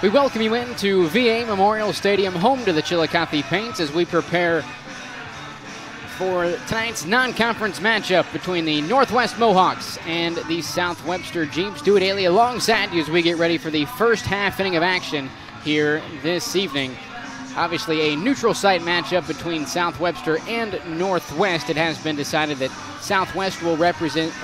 We welcome you into VA Memorial Stadium, home to the Chillicothe Paints, as we prepare for tonight's non-conference matchup between the Northwest Mohawks and the South Webster Jeeps. Dewey Daly alongside you as we get ready for the first half inning of action here this evening. Obviously a neutral site matchup between South Webster and Northwest. It has been decided that South Webster will represent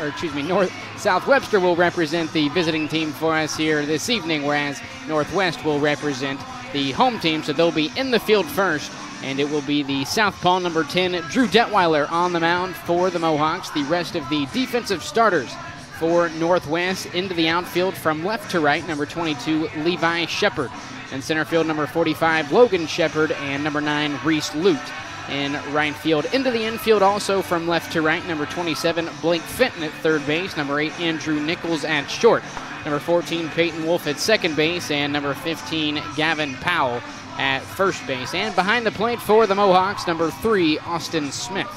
the visiting team for us here this evening, whereas Northwest will represent the home team, so they'll be in the field first, and it will be the southpaw number 10, Drew Detweiler, on the mound for the Mohawks. The rest of the defensive starters for Northwest into the outfield from left to right, number 22, Levi Shepard. In center field, number 45, Logan Shepard, and number 9, Reese Lute. In right field, into the infield also from left to right, number 27, Blake Fenton at third base, number 8, Andrew Nichols at short, number 14, Peyton Wolf at second base, and number 15, Gavin Powell at first base. And behind the plate for the Mohawks, number 3, Austin Smith.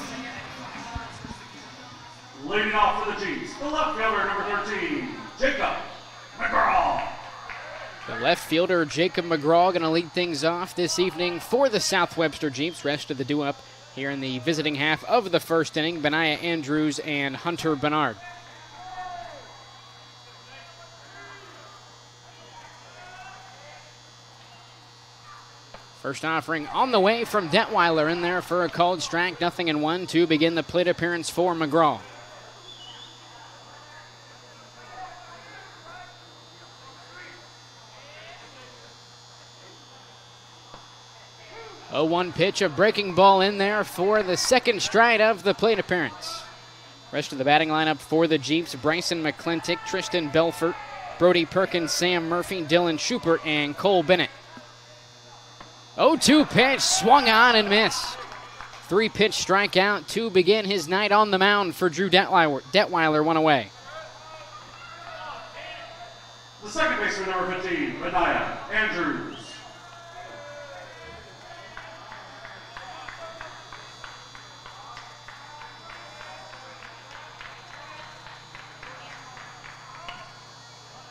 Leading off for the Jeeps, the left fielder, number 13, Jacob McGraw. The left fielder, Jacob McGraw, going to lead things off this evening for the South Webster Jeeps. Rest of the due-up here in the visiting half of the first inning, Benaiah Andrews and Hunter Bernard. First offering on the way from Detweiler in there for a called strike, 0-1 to begin the plate appearance for McGraw. A 1 pitch, a breaking ball in there for the second stride of the plate appearance. Rest of the batting lineup for the Jeeps: Bryson McClintock, Tristan Belfort, Brody Perkins, Sam Murphy, Dylan Schubert, and Cole Bennett. 0-2 pitch, swung on and missed. 3-pitch strikeout to begin his night on the mound for Drew Detweiler, one away. The second baseman, number 15, Benaiah Andrews.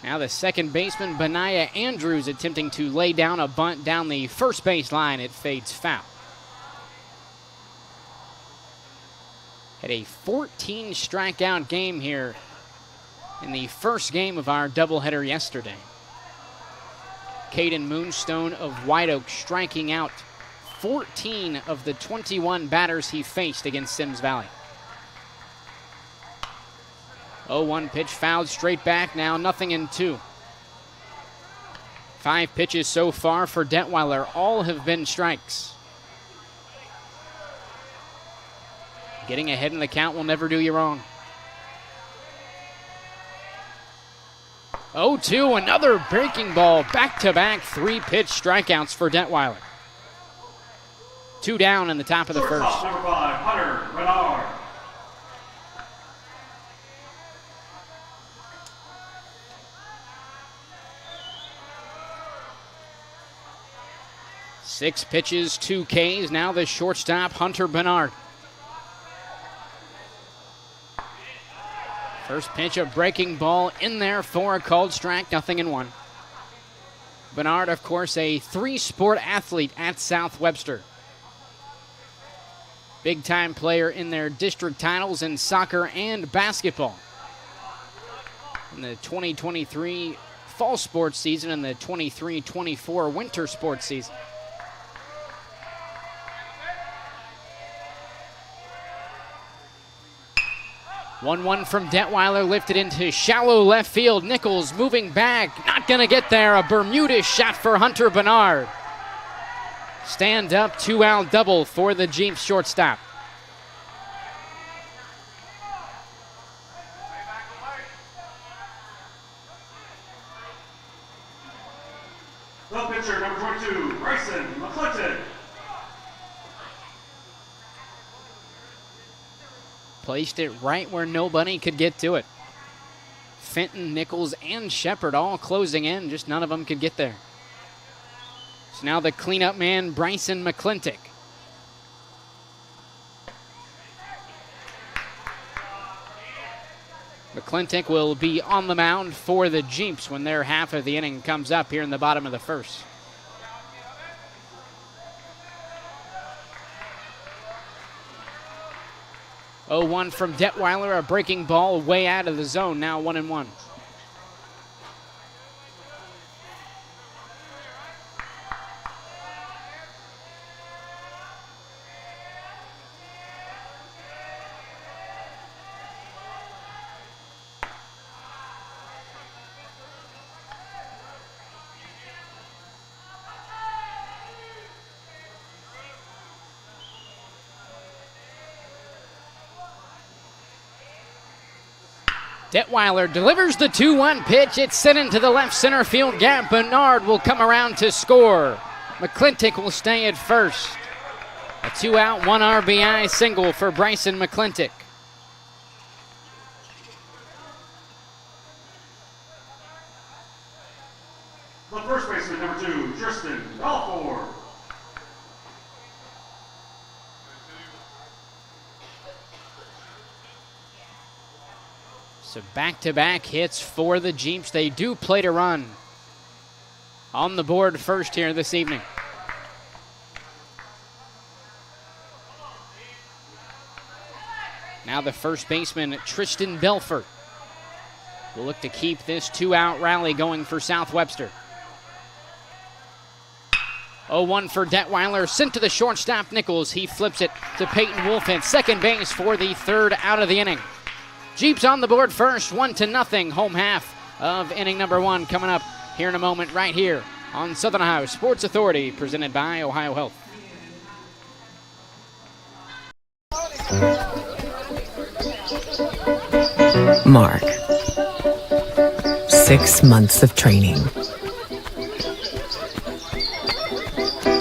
Now the second baseman, Benaiah Andrews, attempting to lay down a bunt down the first base line. It fades foul. Had a 14 strikeout game here in the first game of our doubleheader yesterday. Caden Moonstone of White Oak striking out 14 of the 21 batters he faced against Sims Valley. 0-1 pitch, fouled straight back, now 0-2. 5 pitches so far for Detweiler, all have been strikes. Getting ahead in the count will never do you wrong. 0-2, another breaking ball, back-to-back 3-pitch strikeouts for Detweiler. 2 down in the top of the first. Number 5, Hunter Bernard. Six pitches, 2 Ks. Now the shortstop, Hunter Bernard. First pitch, a breaking ball in there for a called strike, 0-1. Bernard, of course, a 3-sport athlete at South Webster. Big-time player in their district titles in soccer and basketball. In the 2023 fall sports season and the 23-24 winter sports season. 1-1 from Detweiler, lifted into shallow left field. Nichols moving back, not gonna get there. A Bermuda shot for Hunter Bernard. Stand up, 2-out double for the Jeeps shortstop. The pitcher, number 22, Bryson McClintock. Placed it right where nobody could get to it. Fenton, Nichols, and Shepard all closing in, just none of them could get there. So now the cleanup man, Bryson McClintock. McClintock will be on the mound for the Jeeps when their half of the inning comes up here in the bottom of the first. Oh, 1 from Detweiler, a breaking ball way out of the zone, now 1-1. Detweiler delivers the 2-1 pitch. It's sent into the left center field gap. Bernard will come around to score. McClintock will stay at first. A 2-out, 1 RBI single for Bryson McClintock. The first baseman, number 2, Tristan Balfour. So back-to-back hits for the Jeeps. They do play to run on the board first here this evening. Now the first baseman, Tristan Belfort, will look to keep this 2-out rally going for South Webster. 0-1 for Detweiler, sent to the shortstop Nichols. He flips it to Peyton Wolf at second base for the 3rd out of the inning. Jeeps on the board first, 1-0, home half of inning number 1 coming up here in a moment right here on Southern Ohio Sports Authority, presented by OhioHealth. Mark. 6 months of training.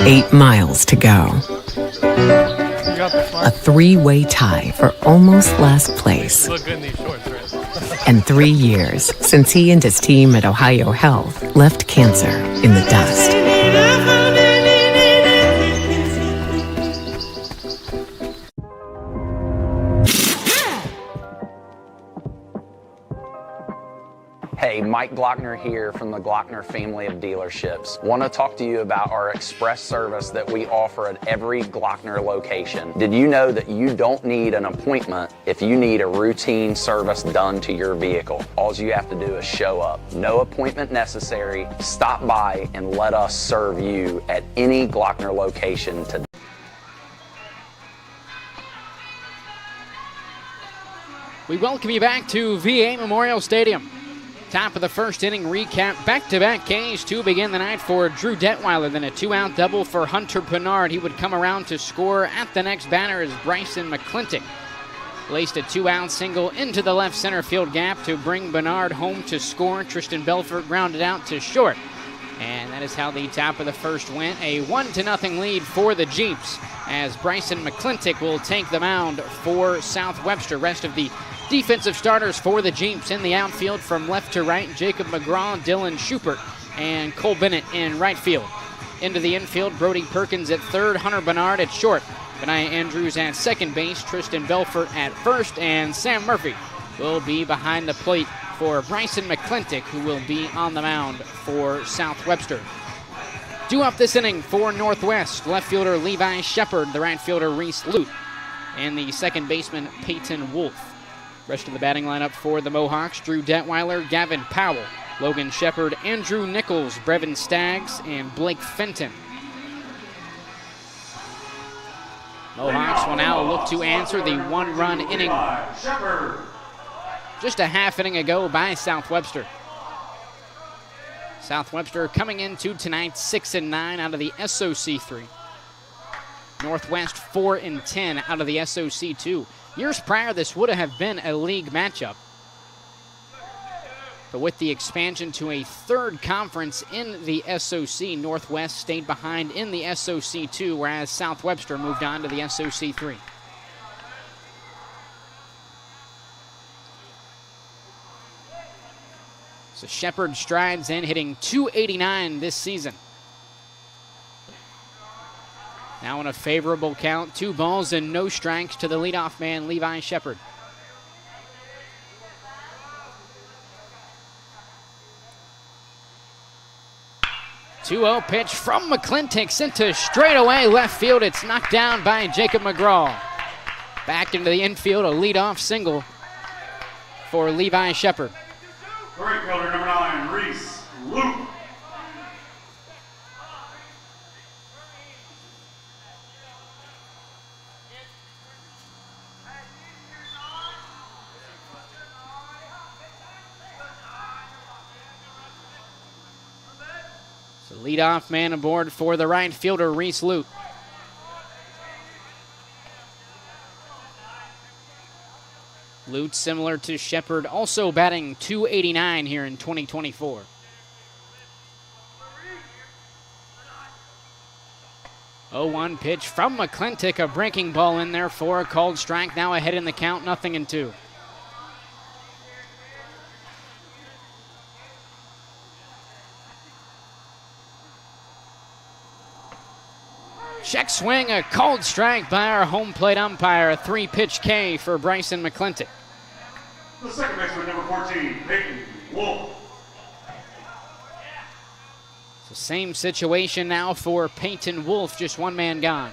8 miles to go. A 3-way tie for almost last place. Look good in these shorts, right? And 3 years since he and his team at OhioHealth left cancer in the dust. Hey, Mike Glockner here from the Glockner family of dealerships. Want to talk to you about our express service that we offer at every Glockner location. Did you know that you don't need an appointment if you need a routine service done to your vehicle? All you have to do is show up. No appointment necessary. Stop by and let us serve you at any Glockner location today. We welcome you back to VA Memorial Stadium. Top of the first inning recap, back-to-back Ks to begin the night for Drew Detweiler, then a 2-out double for Hunter Bernard. He would come around to score at the next batter as Bryson McClintock laced a 2-out single into the left center field gap to bring Bernard home to score. Tristan Belfort grounded out to short. And that is how the top of the first went. A 1-0 lead for the Jeeps as Bryson McClintock will take the mound for South Webster. Rest of the defensive starters for the Jeeps in the outfield from left to right: Jacob McGraw, Dylan Schubert, and Cole Bennett in right field. Into the infield, Brody Perkins at third, Hunter Bernard at short, Benaiah Andrews at second base, Tristan Belfort at first, and Sam Murphy will be behind the plate for Bryson McClintock, who will be on the mound for South Webster. Due up this inning for Northwest, left fielder Levi Shepard, the right fielder Reese Lute, and the second baseman Peyton Wolf. Rest of the batting lineup for the Mohawks: Drew Detweiler, Gavin Powell, Logan Shepard, Andrew Nichols, Brevin Staggs, and Blake Fenton. Mohawks will now look to answer the 1-run inning just a half inning ago by South Webster. South Webster coming into tonight 6-9 out of the SOC 3. Northwest 4-10 out of the SOC 2. Years prior, this would have been a league matchup. But with the expansion to a third conference in the SOC, Northwest stayed behind in the SOC 2, whereas South Webster moved on to the SOC 3. So Shepard strides in, hitting .289 this season. Now in a favorable count, 2 balls and no strikes to the leadoff man, Levi Shepard. 2-0 pitch from McClintock sent to straightaway left field. It's knocked down by Jacob McGraw. Back into the infield, a leadoff single for Levi Shepard. Right fielder number 9, Reese Luke. So leadoff man aboard for the right fielder, Reese Luke. Lute, similar to Shepard, also batting .289 here in 2024. Oh, 1 pitch from McClintock, a breaking ball in there for a called strike. Now ahead in the count, 0-2. Check swing, a called strike by our home plate umpire. A 3-pitch K for Bryson McClintock. The second baseman, number 14, Peyton Wolf. So same situation now for Peyton Wolf, just one man gone.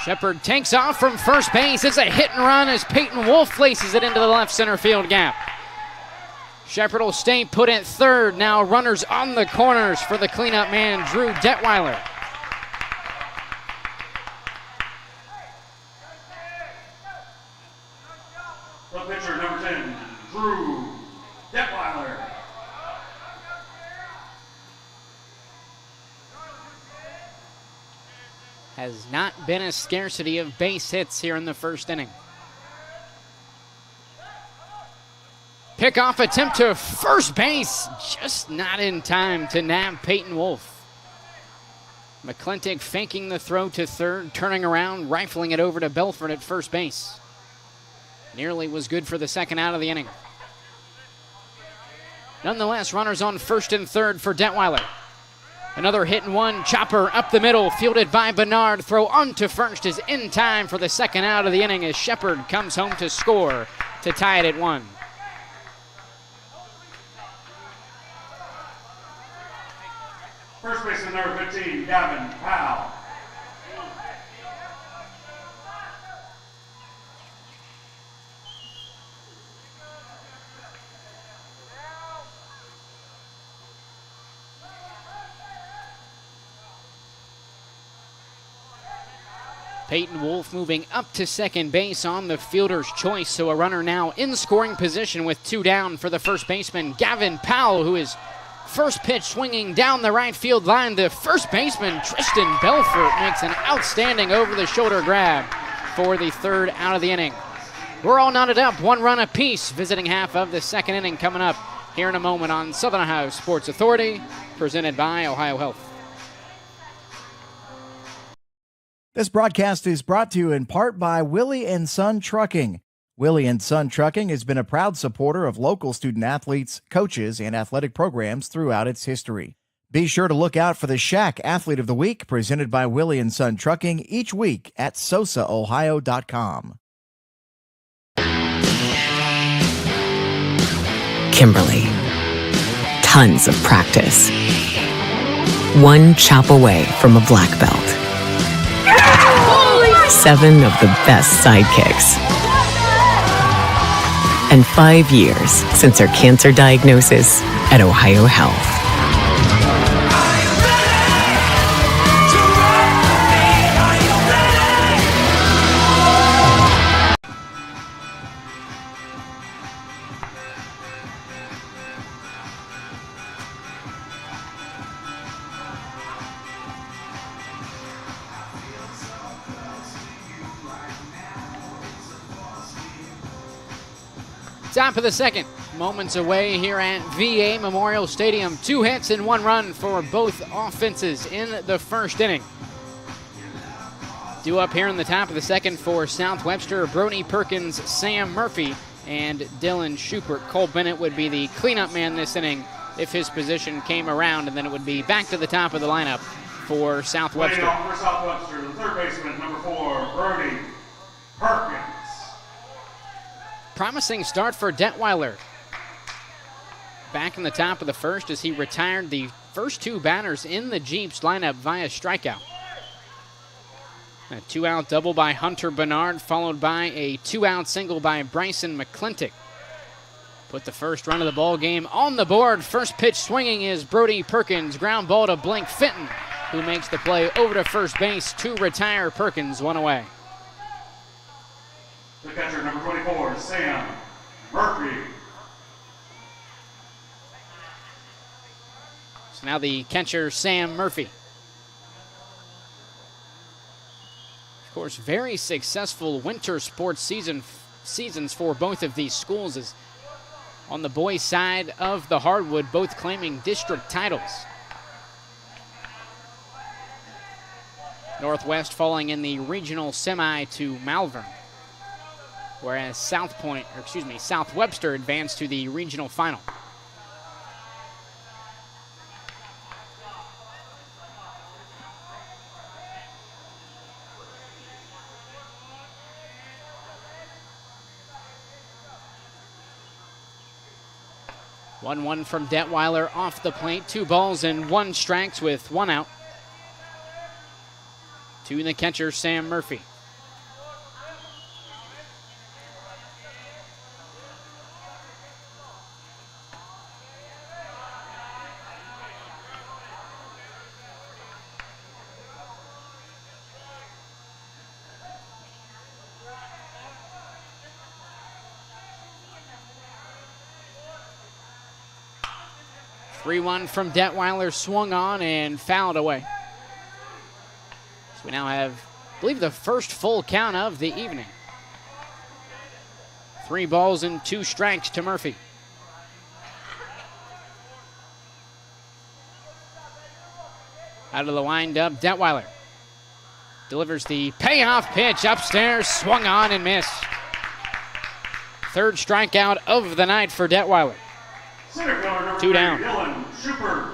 Shepard takes off from first base. It's a hit and run as Peyton Wolf places it into the left center field gap. Shepard will stay put at third. Now runners on the corners for the cleanup man, Drew Detweiler. The pitcher, number 10, Drew Detweiler. Has not been a scarcity of base hits here in the first inning. Pickoff attempt to first base, just not in time to nab Peyton Wolf. McClintock faking the throw to third, turning around, rifling it over to Belford at first base. Nearly was good for the second out of the inning. Nonetheless, runners on first and third for Detweiler. Another hit and one, chopper up the middle, fielded by Bernard. Throw on to first is in time for the second out of the inning as Shepard comes home to score to tie it at 1. First baseman, number 15, Gavin Powell. Peyton Wolf moving up to second base on the fielder's choice, so a runner now in scoring position with 2 down for the first baseman, Gavin Powell, who is first pitch swinging down the right field line. The first baseman, Tristan Belfort, makes an outstanding over-the-shoulder grab for the third out of the inning. We're all knotted up, 1 run apiece, visiting half of the second inning coming up here in a moment on Southern Ohio Sports Authority, presented by OhioHealth. This broadcast is brought to you in part by Willie & Son Trucking. Willie & Son Trucking has been a proud supporter of local student-athletes, coaches, and athletic programs throughout its history. Be sure to look out for the Shack Athlete of the Week presented by Willie & Son Trucking each week at SOSAOhio.com. Kimberly. Tons of practice. 1 chop away from a black belt. 7 of the best sidekicks. And 5 years since her cancer diagnosis at OhioHealth. Top of the second, moments away here at VA Memorial Stadium. 2 hits and 1 run for both offenses in the first inning. Due up here in the top of the second for South Webster, Brody Perkins, Sam Murphy, and Dylan Schubert. Cole Bennett would be the cleanup man this inning if his position came around, and then it would be back to the top of the lineup for South Webster. For South Webster, the third baseman, number 4, Brody promising start for Detweiler. Back in the top of the first as he retired the first two batters in the Jeeps lineup via strikeout. A 2-out double by Hunter Bernard, followed by a 2-out single by Bryson McClintock. Put the first run of the ball game on the board. First pitch swinging is Brody Perkins. Ground ball to Blake Fitton, who makes the play over to first base to retire Perkins, one away. The catcher, number 24, Sam Murphy. So now the catcher, Sam Murphy. Of course, very successful winter sports seasons for both of these schools, as on the boys' side of the hardwood, both claiming district titles. Northwest falling in the regional semi to Malvern, whereas South Webster advanced to the regional final. One from Detweiler off the plate. 2 balls and 1 strikes with 1 out. To the catcher, Sam Murphy. Three-one from Detweiler, swung on and fouled away. So we now have, I believe, the first full count of the evening. 3 balls and 2 strikes to Murphy. Out of the windup, Detweiler delivers the payoff pitch upstairs, swung on and missed. 3rd strikeout of the night for Detweiler. 2 down. Dylan Schubert.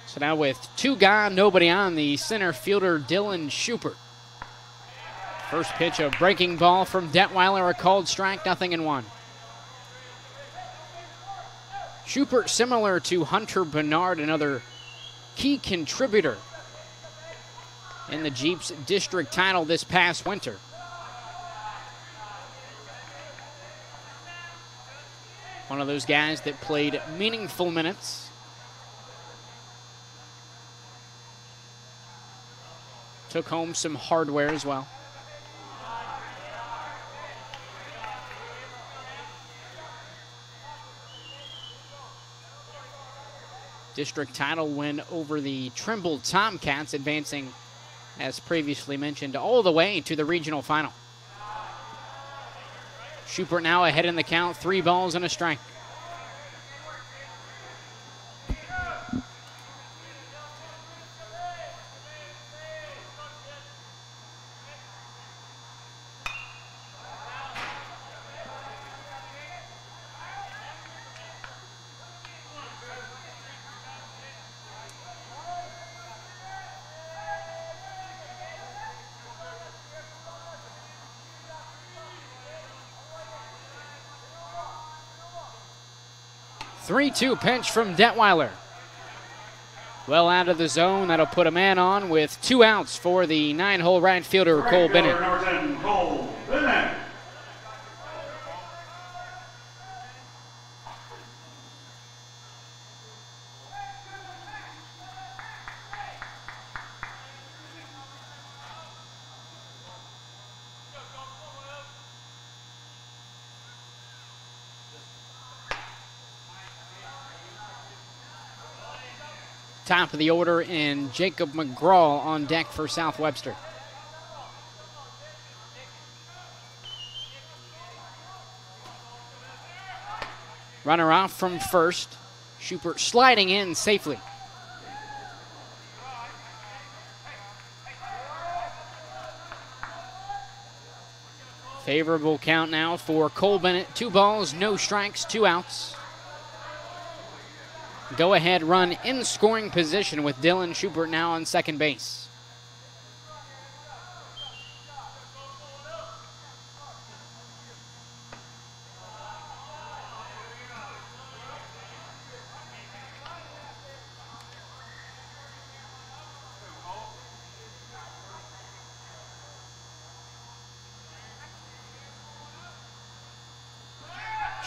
So now with 2 gone, nobody on, the center fielder Dylan Schubert. First pitch, a breaking ball from Detweiler, a called strike, 0-1. Schubert, similar to Hunter Bernard, another key contributor in the Jeeps district title this past winter. One of those guys that played meaningful minutes. Took home some hardware as well. District title win over the Trimble Tomcats, advancing, as previously mentioned, all the way to the regional final. Schubert now ahead in the count, 3 balls and a strike. Three-two pitch from Detweiler. Well out of the zone. That'll put a man on with 2 outs for the 9-hole right fielder, Cole Bennett. Number 10, Cole Bennett. Top of the order, and Jacob McGraw on deck for South Webster. Runner off from first. Schubert sliding in safely. Favorable count now for Cole Bennett. 2 balls, no strikes, 2 outs. Go ahead run in scoring position with Dylan Schubert now on second base.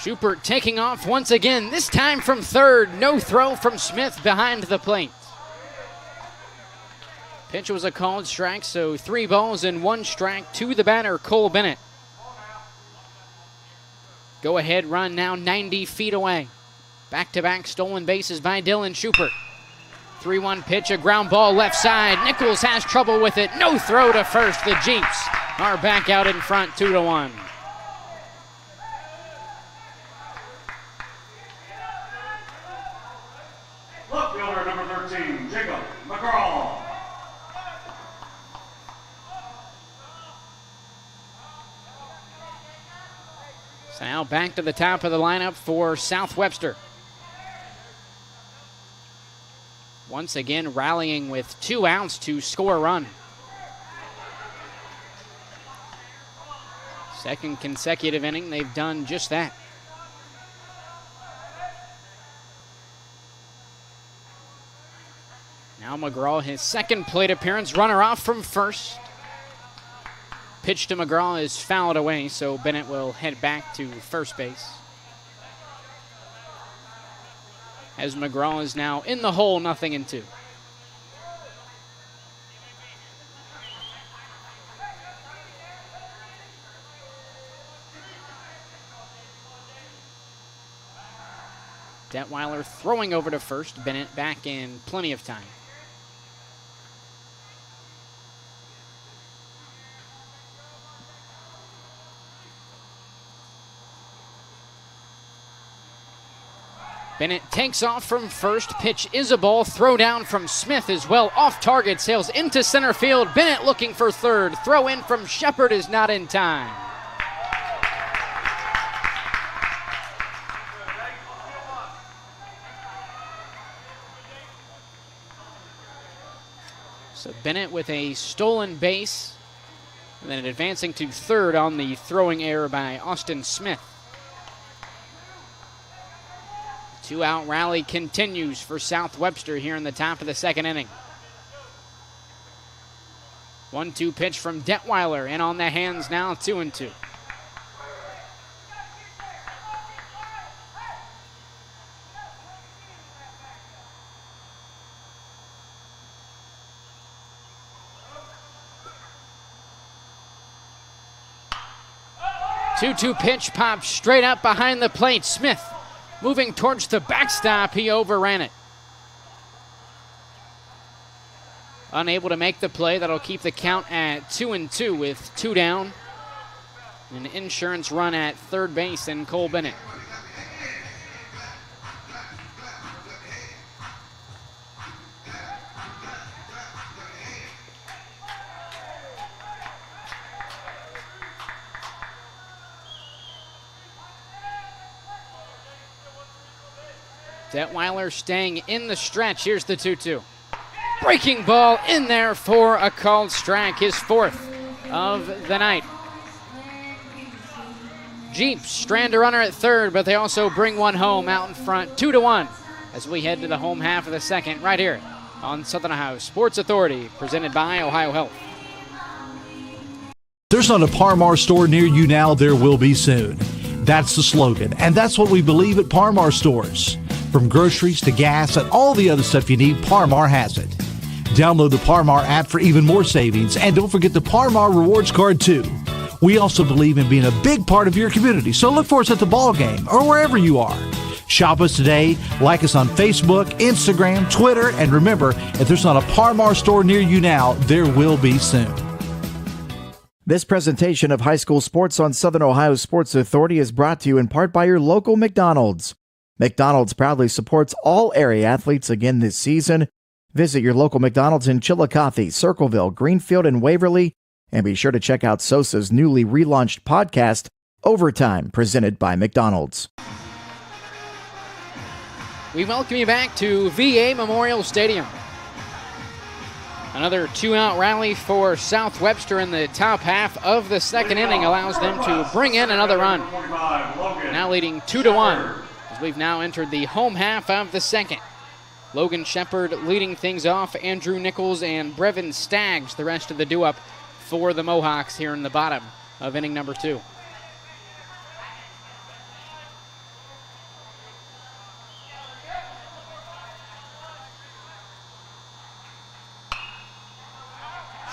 Schubert taking off once again, this time from third. No throw from Smith behind the plate. Pitch was a called strike, so 3 balls and 1 strike to the batter, Cole Bennett. Go ahead run now 90 feet away. Back-to-back stolen bases by Dylan Schubert. 3-1 pitch, a ground ball left side. Nichols has trouble with it. No throw to first. The Jeeps are back out in front 2-1. Left fielder number 13, Jacob McGraw. So now back to the top of the lineup for South Webster. Once again rallying with 2 outs to score a run. Second consecutive inning, they've done just that. Now McGraw, his second plate appearance, runner off from first. Pitch to McGraw is fouled away, so Bennett will head back to first base. As McGraw is now in the hole, 0-2. Detweiler throwing over to first. Bennett back in plenty of time. Bennett takes off from first. Pitch is a ball. Throw down from Smith as well. Off target, sails into center field. Bennett looking for third. Throw in from Shepard is not in time. So Bennett with a stolen base, and then advancing to third on the throwing error by Austin Smith. 2-out rally continues for South Webster here in the top of the second inning. 1-2 pitch from Detweiler, and on the hands now, 2-2. Two-two pitch pops straight up behind the plate. Smith moving towards the backstop, he overran it. Unable to make the play, that'll keep the count at 2-2 with 2 down. An insurance run at third base and Cole Bennett. Detweiler staying in the stretch. Here's the 2-2. Breaking ball in there for a called strike, his 4th of the night. Jeeps strand a runner at third, but they also bring one home out in front, 2-1, as we head to the home half of the second right here on Southern Ohio Sports Authority, presented by OhioHealth. There's not a Par-Mar store near you now, there will be soon. That's the slogan, and that's what we believe at Par-Mar stores. From groceries to gas and all the other stuff you need, Par-Mar has it. Download the Par-Mar app for even more savings, and don't forget the Par-Mar rewards card too. We also believe in being a big part of your community, so look for us at the ball game or wherever you are. Shop us today, like us on Facebook, Instagram, Twitter, and remember, if there's not a Par-Mar store near you now, there will be soon. This presentation of high school sports on Southern Ohio Sports Authority is brought to you in part by your local McDonald's. McDonald's proudly supports all area athletes again this season. Visit your local McDonald's in Chillicothe, Circleville, Greenfield, and Waverly, and be sure to check out SOSA's newly relaunched podcast, Overtime, presented by McDonald's. We welcome you back to VA Memorial Stadium. Another two-out rally for South Webster in the top half of the second inning allows them to bring in another run. Now leading 2-1 as we've now entered the home half of the second. Logan Shepard leading things off, Andrew Nichols and Brevin Staggs, the rest of the do-up for the Mohawks here in the bottom of inning number 2.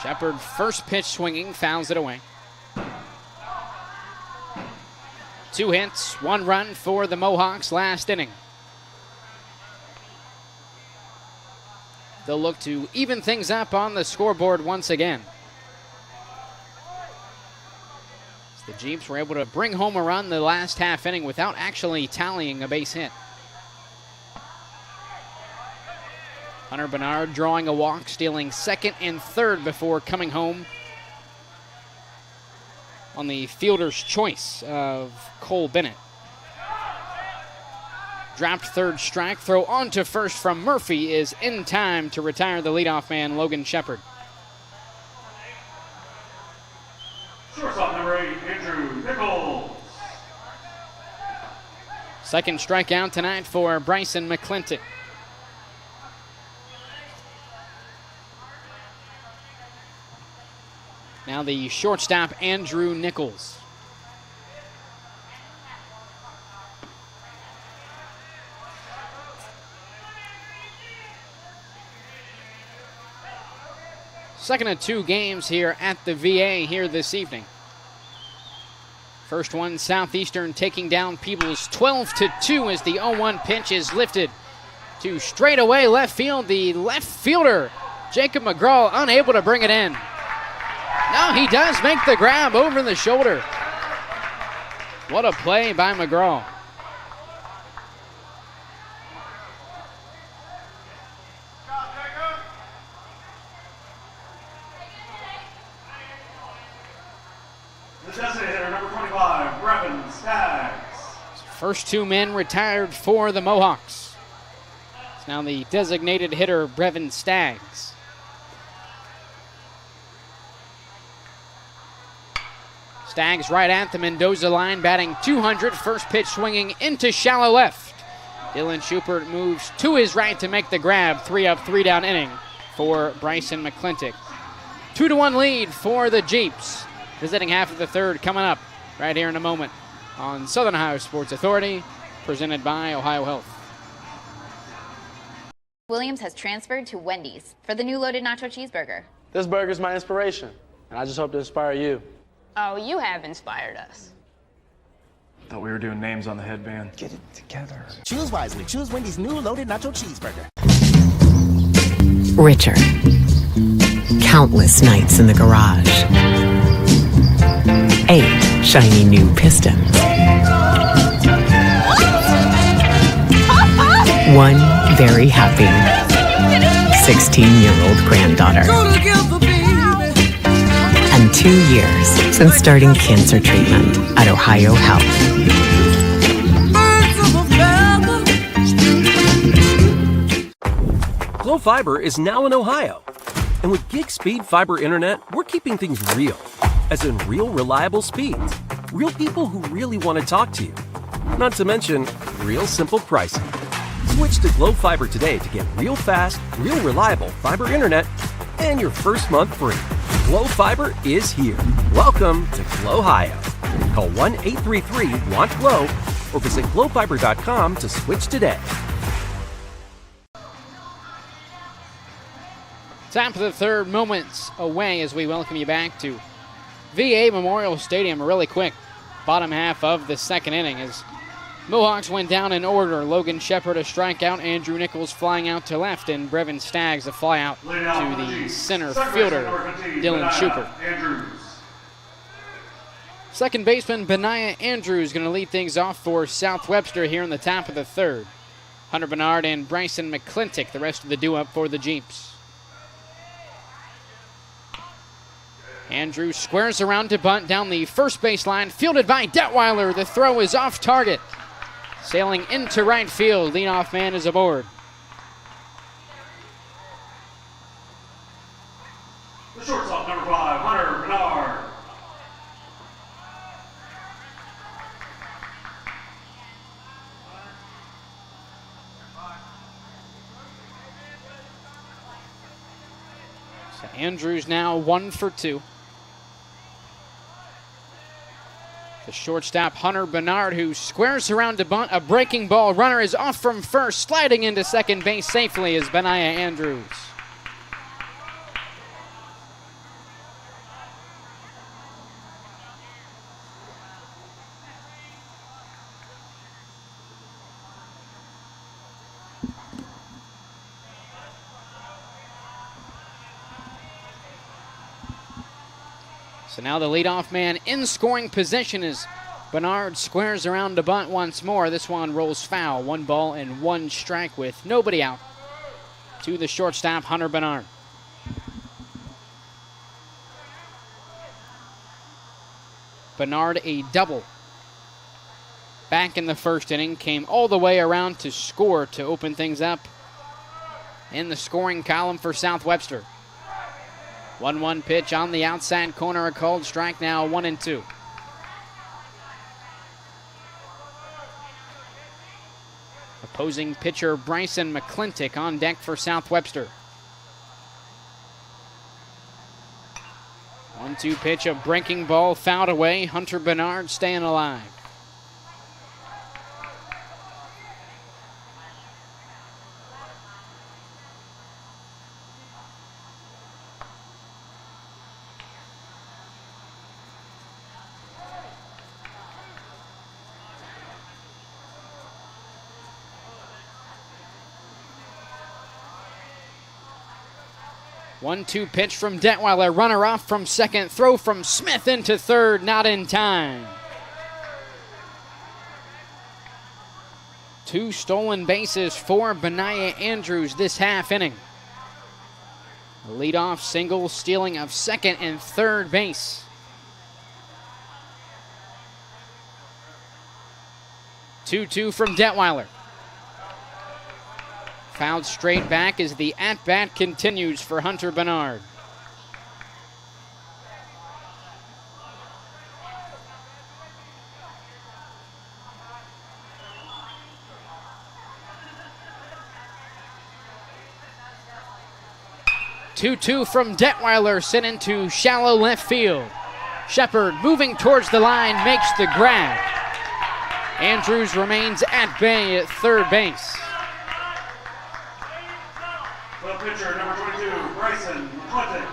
Shepard, first pitch swinging, fouls it away. 2 hits, 1 run for the Mohawks last inning. They'll look to even things up on the scoreboard once again. The Jeeps were able to bring home a run the last half inning without actually tallying a base hit. Hunter Bernard drawing a walk, stealing second and third before coming home on the fielder's choice of Cole Bennett. Dropped third strike, throw on to first from Murphy is in time to retire the leadoff man, Logan Shepard. Shortstop number 8, Andrew Nichols. Second strikeout tonight for Bryson McClintock. Now the shortstop, Andrew Nichols. Second of 2 games here at the VA here this evening. First one, Southeastern taking down Peebles 12-2 as the 0-1 pitch is lifted to straightaway left field. The left fielder, Jacob McGraw, unable to bring it in. Now he does make the grab over the shoulder. What a play by McGraw. The designated hitter, number 25, Brevin Staggs. First 2 men retired for the Mohawks. It's now the designated hitter, Brevin Staggs. Staggs right at the Mendoza line, batting 200. First pitch swinging into shallow left. Dylan Schubert moves to his right to make the grab. 3 up, 3 down inning for Bryson McClintock. 2-1 lead for the Jeeps. Visiting half of the third coming up right here in a moment on Southern Ohio Sports Authority, presented by OhioHealth. Williams has transferred to Wendy's for the new loaded nacho cheeseburger. This burger's my inspiration, and I just hope to inspire you. Oh, you have inspired us. Thought we were doing names on the headband. Get it together. Choose wisely. Choose Wendy's new loaded nacho cheeseburger. Richer. Countless nights in the garage. 8 shiny new pistons. 1 very happy 16-year-old granddaughter. And 2 years since starting cancer treatment at OhioHealth. Glo Fiber is now in Ohio. And with gig speed fiber internet, we're keeping things real. As in real reliable speeds. Real people who really want to talk to you. Not to mention, real simple pricing. Switch to Glo Fiber today to get real fast, real reliable fiber internet and your first month free. Glo Fiber is here. Welcome to Glo-Ohio. Call 1-833-WANT-GLO or visit glofiber.com to switch today. Top of the third, moments away as we welcome you back to VA Memorial Stadium. Really quick bottom half of the second inning as Mohawks went down in order. Logan Shepard a strikeout, Andrew Nichols flying out to left, and Brevin Staggs a fly out to the center fielder, Dylan Schubert. Second baseman Benaiah Andrews going to lead things off for South Webster here in the top of the third. Hunter Bernard and Bryson McClintock, the rest of the do-up for the Jeeps. Andrews squares around to bunt down the first baseline, fielded by Detweiler. The throw is off target. Sailing into right field, leadoff man is aboard. The shortstop, number 5, Hunter Bernard. So Andrews now 1 for 2. The shortstop, Hunter Bernard, who squares around to bunt. A breaking ball. Runner is off from first, sliding into second base safely is Benaiah Andrews. So now the leadoff man in scoring position as Bernard squares around to bunt once more. This one rolls foul. 1 ball and 1 strike with nobody out. To the shortstop, Hunter Bernard. Bernard a double. Back in the first inning, came all the way around to score to open things up in the scoring column for South Webster. 1-1 pitch on the outside corner, a called strike, now 1-2. Opposing pitcher Bryson McClintock on deck for South Webster. 1-2 pitch, a breaking ball fouled away. Hunter Bernard staying alive. One-two pitch from Detweiler. Runner off from second. Throw from Smith into third. Not in time. 2 stolen bases for Benaiah Andrews this half inning. A leadoff single, stealing of second and third base. 2-2 from Detweiler. Fouled straight back as the at-bat continues for Hunter Bernard. Two from Detweiler, sent into shallow left field. Shepard moving towards the line, makes the grab. Andrews remains at bay at third base. The pitcher, number 22, Bryson McClintock.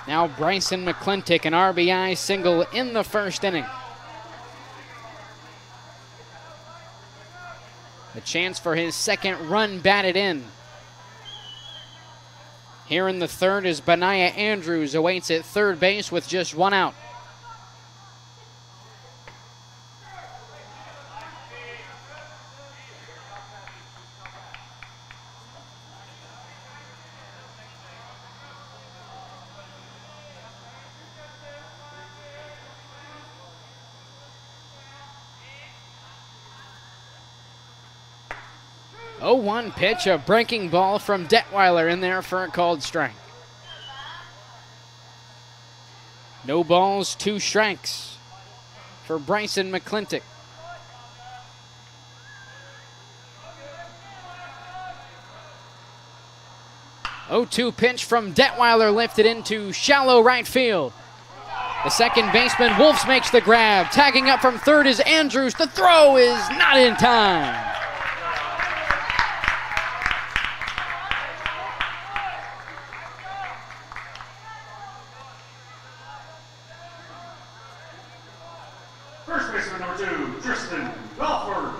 Now Bryson McClintock, an RBI single in the first inning. A chance for his second run batted in. Here in the third is Benaiah Andrews, awaits at third base with just 1 out. Oh, 1 pitch, a breaking ball from Detweiler in there for a called strike. No balls, 2 strikes for Bryson McClintock. Oh, 2 pitch from Detweiler, lifted into shallow right field. The second baseman, Wolfs, makes the grab. Tagging up from third is Andrews. The throw is not in time. First baseman, number 2, Tristan Belford.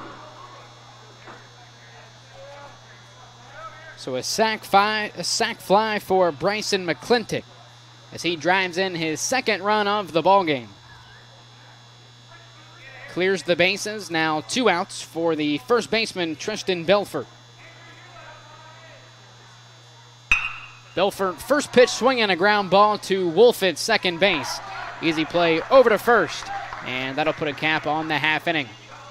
So a sac fly for Bryson McClintock. as he drives in his second run of the ballgame. Clears the bases, now 2 outs for the first baseman, Tristan Belfort. Belfort, first pitch swinging a ground ball to Wolf at second base. Easy play over to first, and that'll put a cap on the half inning.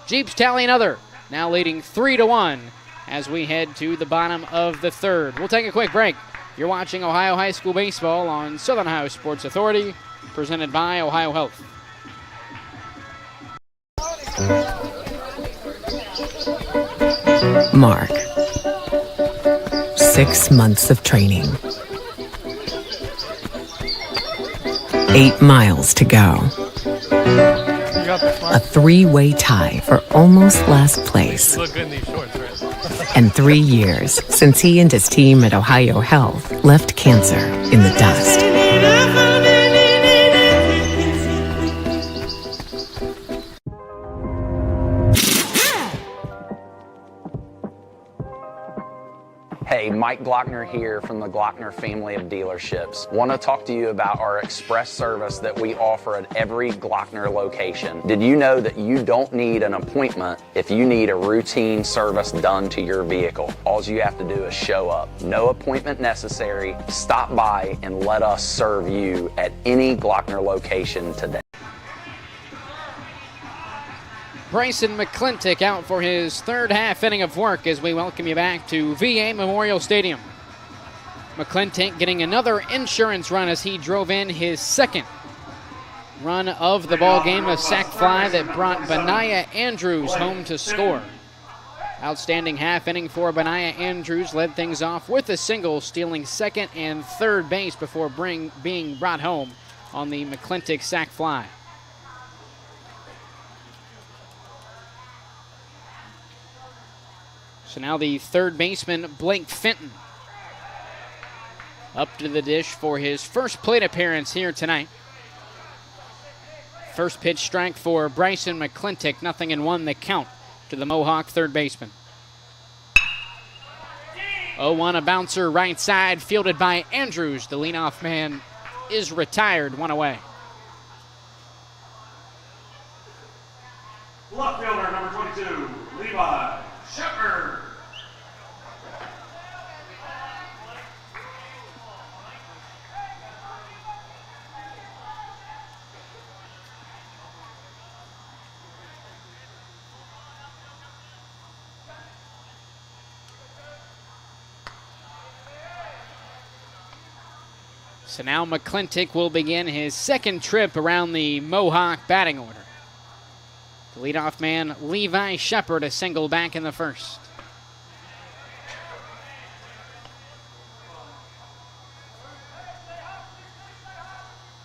Jeeps tally another, now leading 3-1 as we head to the bottom of the third. We'll take a quick break. You're watching Ohio High School Baseball on Southern Ohio Sports Authority, presented by OhioHealth. Mark. 6 months of training. 8 miles to go. A 3-way tie for almost last place. And 3 years since he and his team at OhioHealth left cancer in the dust. Hey, Mike Glockner here from the Glockner family of dealerships. Want to talk to you about our express service that we offer at every Glockner location. Did you know that you don't need an appointment if you need a routine service done to your vehicle? All you have to do is show up. No appointment necessary. Stop by and let us serve you at any Glockner location today. Bryson McClintock out for his third half inning of work as we welcome you back to VA Memorial Stadium. McClintock getting another insurance run as he drove in his second run of the ball game, a sac fly that brought Benaiah Andrews home to score. Outstanding half inning for Benaiah Andrews, led things off with a single, stealing second and third base before being brought home on the McClintock sac fly. So now the third baseman, Blake Fenton, up to the dish for his first plate appearance here tonight. First pitch strike for Bryson McClintock, 0-1 the count to the Mohawk third baseman. 0-1 a bouncer right side, fielded by Andrews. The leadoff man is retired, 1 away. Left fielder number 22, Levi Shepard. So now McClintock will begin his second trip around the Mohawk batting order. The leadoff man, Levi Shepard, a single back in the first.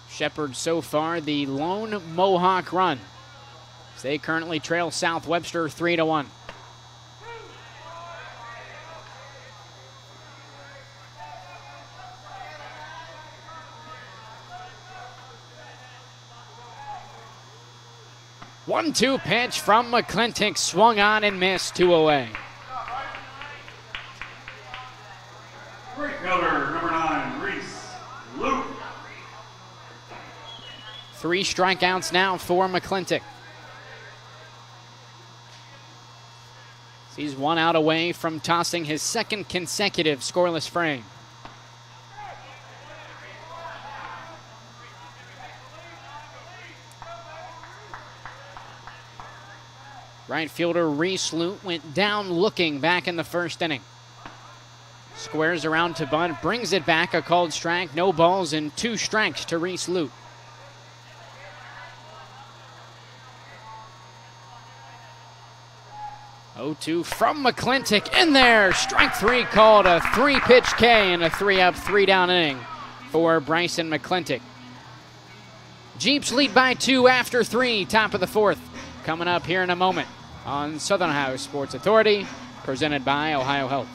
Shepard so far the lone Mohawk run, as they currently trail South Webster 3-1. One-two pitch from McClintock, swung on and missed, 2 away. Right fielder number 9, Reese Luke. 3 strikeouts now for McClintock. He's 1 out away from tossing his second consecutive scoreless frame. Right fielder Reese Lute went down looking back in the first inning. Squares around to bunt, brings it back, a called strike, no balls and 2 strikes to Reese Lute. Oh, 2 from McClintock in there. Strike 3 called, a 3-pitch K and a 3-up, 3-down inning for Bryson McClintock. Jeeps lead by 2 after 3, top of the 4th. Coming up here in a moment on Southern Ohio Sports Authority, presented by OhioHealth.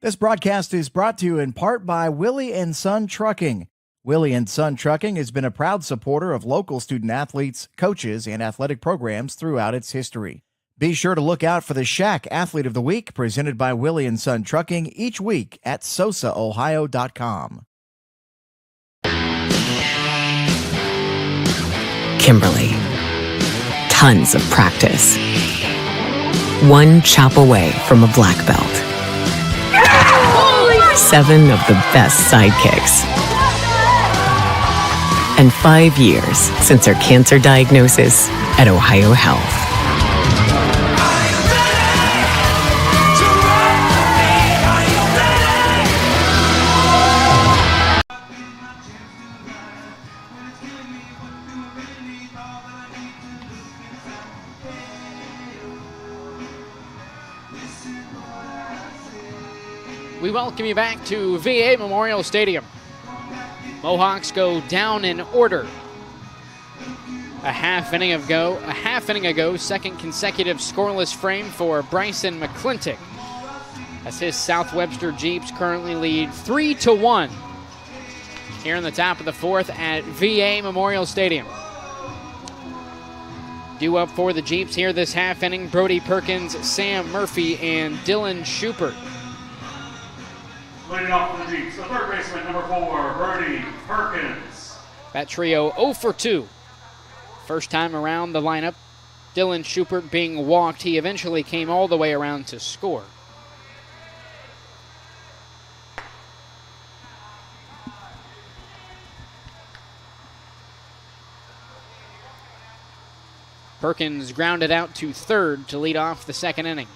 This broadcast is brought to you in part by Willie and Son Trucking. Willie and Son Trucking has been a proud supporter of local student athletes, coaches, and athletic programs throughout its history. Be sure to look out for the Shack Athlete of the Week presented by Willie & Son Trucking each week at SOSAOhio.com. Kimberly. Tons of practice. One chop away from a black belt. 7 of the best sidekicks. And 5 years since her cancer diagnosis at OhioHealth. We welcome you back to VA Memorial Stadium. Mohawks go down in order. A half inning ago, second consecutive scoreless frame for Bryson McClintock, as his South Webster Jeeps currently lead 3-1 here in the top of the fourth at VA Memorial Stadium. Due up for the Jeeps here this half inning, Brody Perkins, Sam Murphy, and Dylan Schubert. Leading off for the Jeeps, the third baseman, number 4, Brody Perkins. That trio 0 for 2. First time around the lineup, Dylan Schubert being walked. He eventually came all the way around to score. Perkins grounded out to third to lead off the second inning.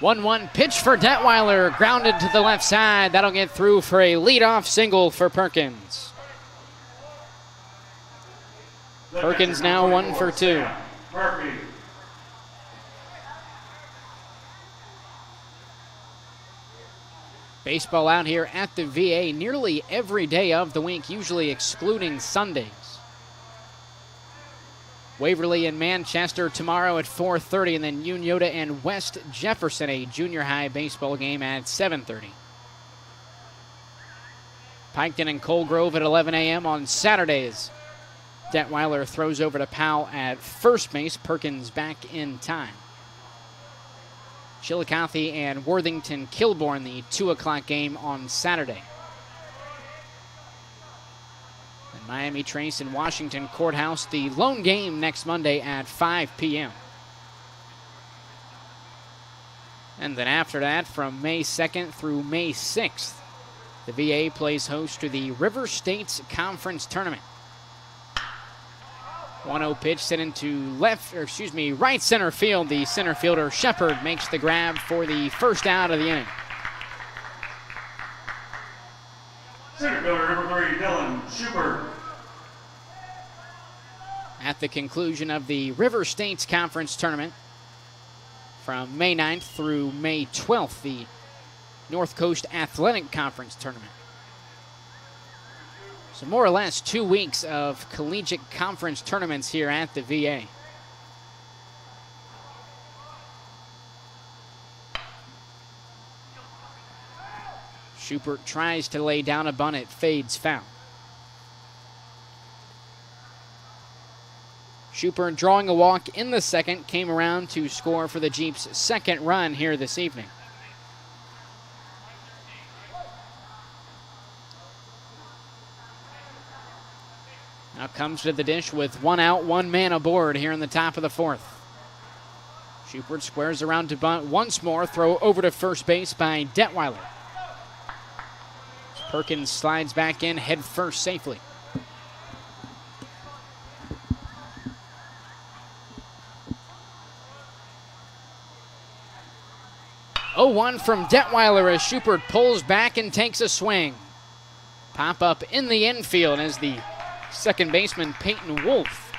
One pitch for Detweiler, grounded to the left side. That'll get through for a leadoff single for Perkins. Perkins now 1 for 2. Baseball out here at the VA nearly every day of the week, usually excluding Sundays. Waverly and Manchester tomorrow at 4:30, and then Unioda and West Jefferson, a junior high baseball game at 7:30. Piketon and Coal Grove at 11 a.m. on Saturdays. Detweiler throws over to Powell at first base. Perkins back in time. Chillicothe and Worthington Kilbourne, the 2 o'clock game on Saturday. And Miami Trace and Washington Courthouse, the lone game next Monday at 5 p.m. And then after that, from May 2nd through May 6th, the VA plays host to the River States Conference Tournament. 1-0 pitch sent into right center field. The center fielder Shepard makes the grab for the first out of the inning. Center fielder number 3, Dylan Schubert. At the conclusion of the River States Conference Tournament, from May 9th through May 12th, the North Coast Athletic Conference Tournament. So more or less 2 weeks of collegiate conference tournaments here at the VA. Schubert tries to lay down a bunt. It fades foul. Schubert, drawing a walk in the second, came around to score for the Jeeps' second run here this evening. Now comes to the dish with 1 out, 1 man aboard here in the top of the fourth. Schubert squares around to bunt once more. Throw over to first base by Detweiler. Perkins slides back in head first safely. Oh, 1 from Detweiler as Schubert pulls back and takes a swing. Pop up in the infield as the second baseman Peyton Wolf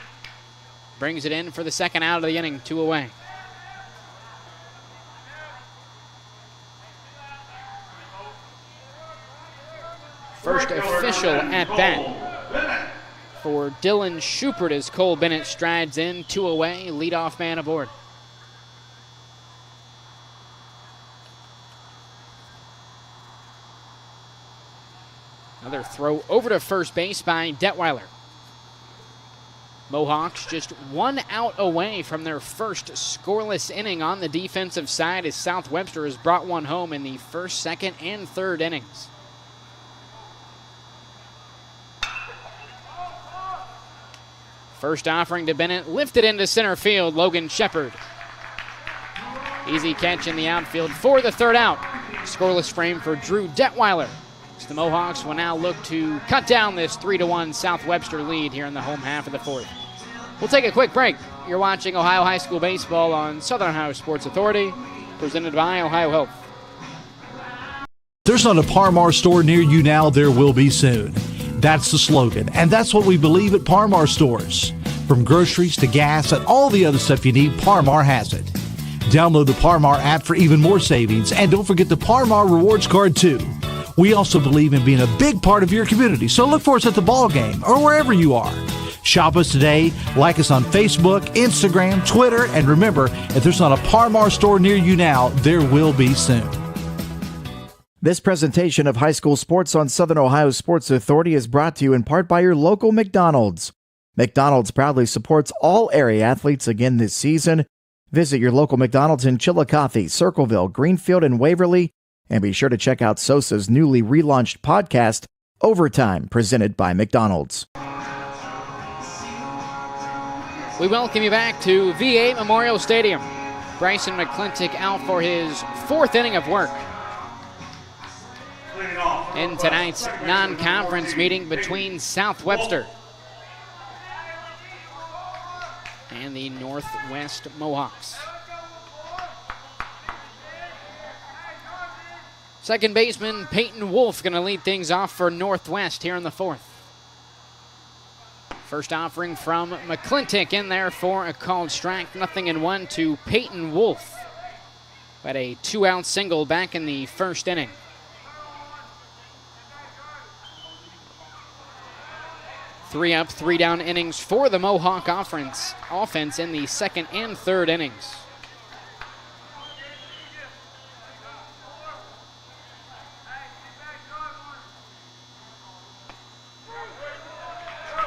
brings it in for the second out of the inning, 2 away. First official at bat for Dylan Schubert as Cole Bennett strides in, 2 away, leadoff man aboard. Another throw over to first base by Detweiler. Mohawks just 1 out away from their first scoreless inning on the defensive side as South Webster has brought one home in the first, second, and third innings. First offering to Bennett, lifted into center field, Logan Shepard. Easy catch in the outfield for the third out. Scoreless frame for Drew Detweiler. The Mohawks will now look to cut down this 3-1 South Webster lead here in the home half of the fourth. We'll take a quick break. You're watching Ohio High School Baseball on Southern Ohio Sports Authority, presented by OhioHealth. There's not a Par-Mar store near you now, there will be soon. That's the slogan, and that's what we believe at Par-Mar stores. From groceries to gas and all the other stuff you need, Par-Mar has it. Download the Par-Mar app for even more savings, and don't forget the Par-Mar rewards card too. We also believe in being a big part of your community, so look for us at the ball game or wherever you are. Shop us today, like us on Facebook, Instagram, Twitter, and remember, if there's not a Par-Mar store near you now, there will be soon. This presentation of high school sports on Southern Ohio Sports Authority is brought to you in part by your local McDonald's. McDonald's proudly supports all area athletes again this season. Visit your local McDonald's in Chillicothe, Circleville, Greenfield, and Waverly. And be sure to check out SOSA's newly relaunched podcast, Overtime, presented by McDonald's. We welcome you back to VA Memorial Stadium. Bryson McClintock out for his fourth inning of work in tonight's non-conference meeting between South Webster and the Northwest Mohawks. Second baseman Peyton Wolf going to lead things off for Northwest here in the fourth. First offering from McClintock in there for a called strike. 0-1 to Peyton Wolf. Had a 2-out single back in the first inning. Three up, 3 down innings for the Mohawk offense in the second and third innings.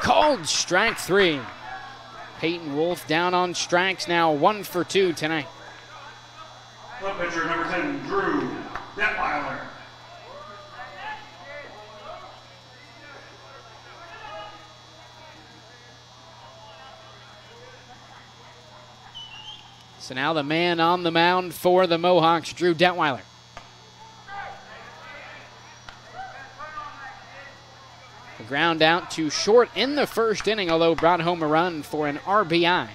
Called strike 3. Peyton Wolf down on strikes now, 1 for 2 tonight. The pitcher, number 10, Drew Detweiler. So now the man on the mound for the Mohawks, Drew Detweiler. The ground out to short in the first inning, although brought home a run for an RBI.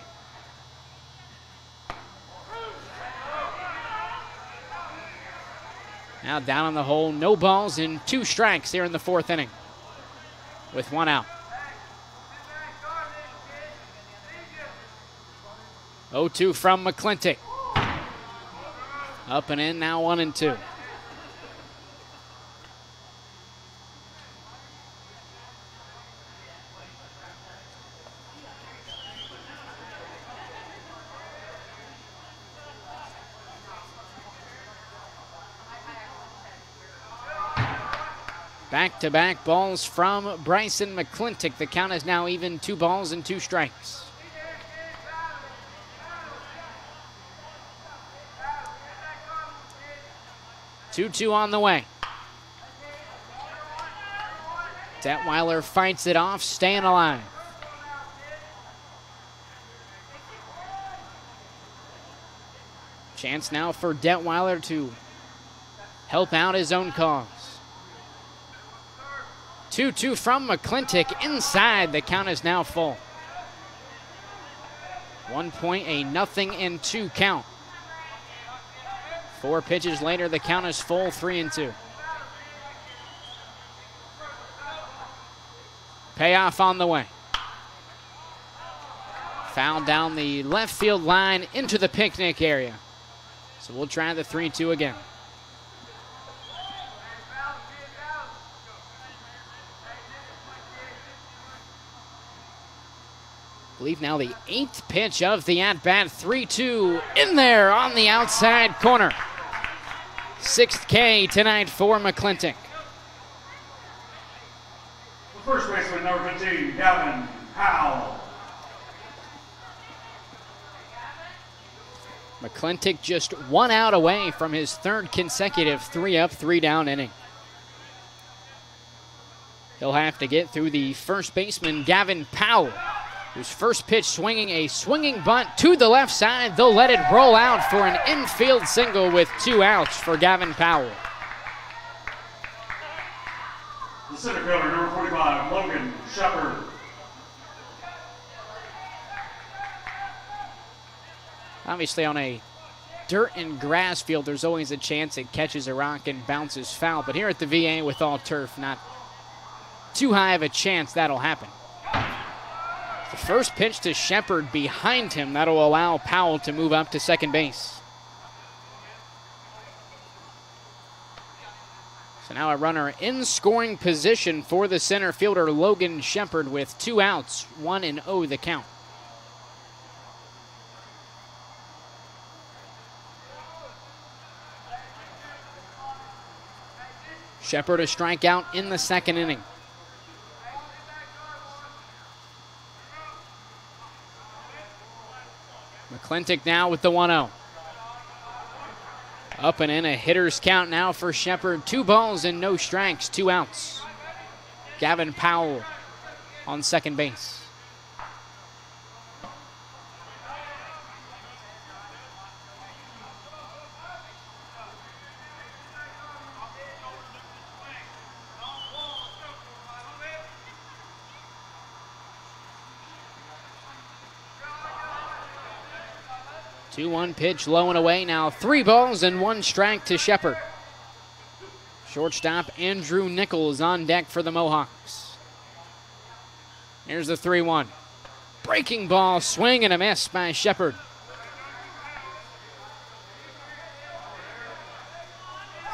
Now down on the hole, no balls and 2 strikes here in the fourth inning with 1 out. 0-2 from McClintock. Up and in, now 1-2. Back-to-back balls from Bryson McClintock. The count is now even, 2 balls and 2 strikes. Two on the way. Detweiler fights it off, staying alive. Chance now for Detweiler to help out his own cause. 2-2 from McClintock inside. The count is now full. 1 point, a 0-2 count. 4 pitches later, the count is full, 3-2. Payoff on the way. Foul down the left field line into the picnic area. So we'll try the 3-2 again. believe now the 8th pitch of the at-bat. 3-2 in there on the outside corner. 6th K tonight for McClintock. The first baseman, number 15, Gavin Powell. McClintock just 1 out away from his 3rd consecutive 3-up, 3-down inning. He'll have to get through the first baseman, Gavin Powell, whose first pitch swinging a swinging bunt to the left side. They'll let it roll out for an infield single with 2 outs for Gavin Powell. The center fielder, number 45, Logan Shepard. Obviously on a dirt and grass field, there's always a chance it catches a rock and bounces foul. But here at the VA with all turf, not too high of a chance that'll happen. The first pitch to Shepard behind him. That'll allow Powell to move up to second base. So now a runner in scoring position for the center fielder, Logan Shepard, with 2 outs, 1-0 the count. Shepard a strikeout in the 2nd inning. McClintock now with the 1-0. Up and in, a hitter's count now for Shepard. 2 balls and no strikes, 2 outs. Gavin Powell on second base. Two-one pitch low and away now. 3 balls and 1 strike to Shepard. Shortstop Andrew Nichols on deck for the Mohawks. Here's the 3-1. Breaking ball, swing and a miss by Shepard.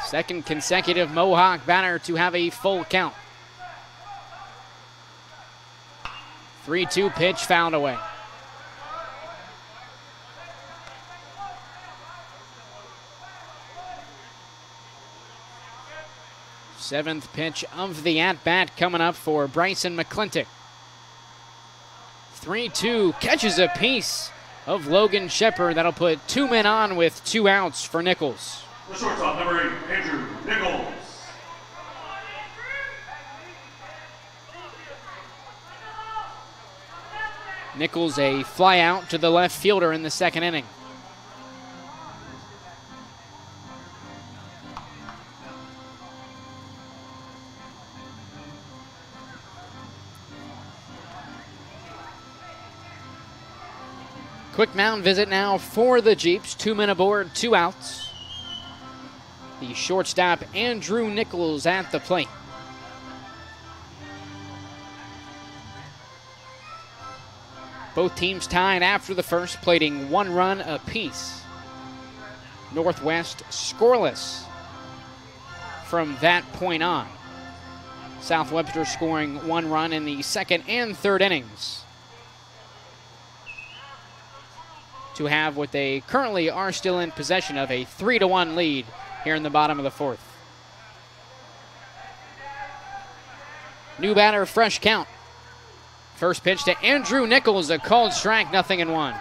Second consecutive Mohawk batter to have a full count. 3-2 pitch fouled away. Seventh pitch of the at-bat coming up for Bryson McClintock. 3-2, catches a piece of Logan Shepard. That'll put 2 men on with 2 outs for Nichols. The shortstop, number 8, Andrew Nichols. Nichols a fly out to the left fielder in the 2nd inning. Quick mound visit now for the Jeeps. 2 men aboard, 2 outs. The shortstop, Andrew Nichols, at the plate. Both teams tied after the first, plating 1 run apiece. Northwest scoreless from that point on. South Webster scoring 1 run in the 2nd and 3rd innings to have what they currently are still in possession of, a 3-1 lead here in the bottom of the 4th. New batter, fresh count. First pitch to Andrew Nichols, a called strike, 0-1.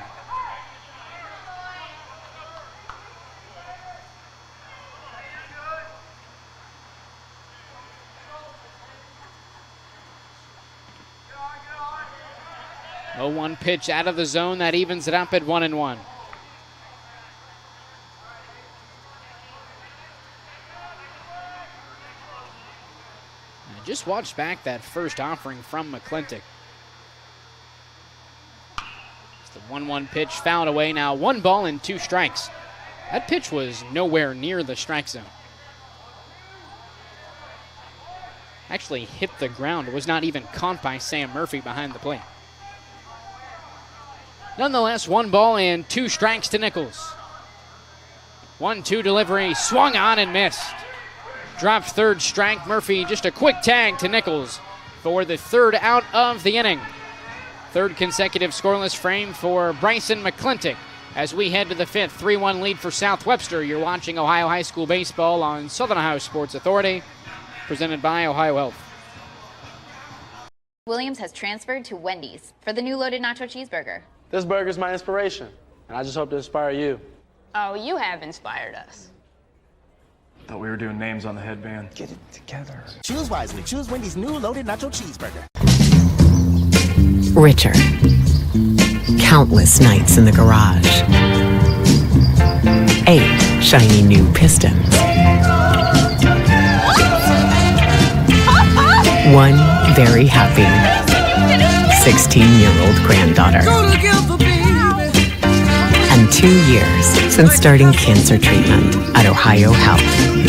A 1 pitch out of the zone that evens it up at 1-1. I just watched back that first offering from McClintock. It's the 1-1 pitch fouled away. Now 1 ball and 2 strikes. That pitch was nowhere near the strike zone. Actually hit the ground. It was not even caught by Sam Murphy behind the plate. Nonetheless, 1 ball and 2 strikes to Nichols. 1-2 delivery, swung on and missed. Dropped 3rd strike. Murphy just a quick tag to Nichols for the 3rd out of the inning. Third consecutive scoreless frame for Bryson McClintock. As we head to the fifth, 3-1 lead for South Webster. You're watching Ohio High School baseball on Southern Ohio Sports Authority, presented by OhioHealth. Williams has transferred to Wendy's for the new loaded nacho cheeseburger. This burger's my inspiration, and I just hope to inspire you. Oh, you have inspired us. Thought we were doing names on the headband. Get it together. Choose wisely. Choose Wendy's new loaded nacho cheeseburger. Richer. Countless nights in the garage. 8 shiny new pistons. One very happy 16-year-old granddaughter. And 2 years since starting cancer treatment at OhioHealth.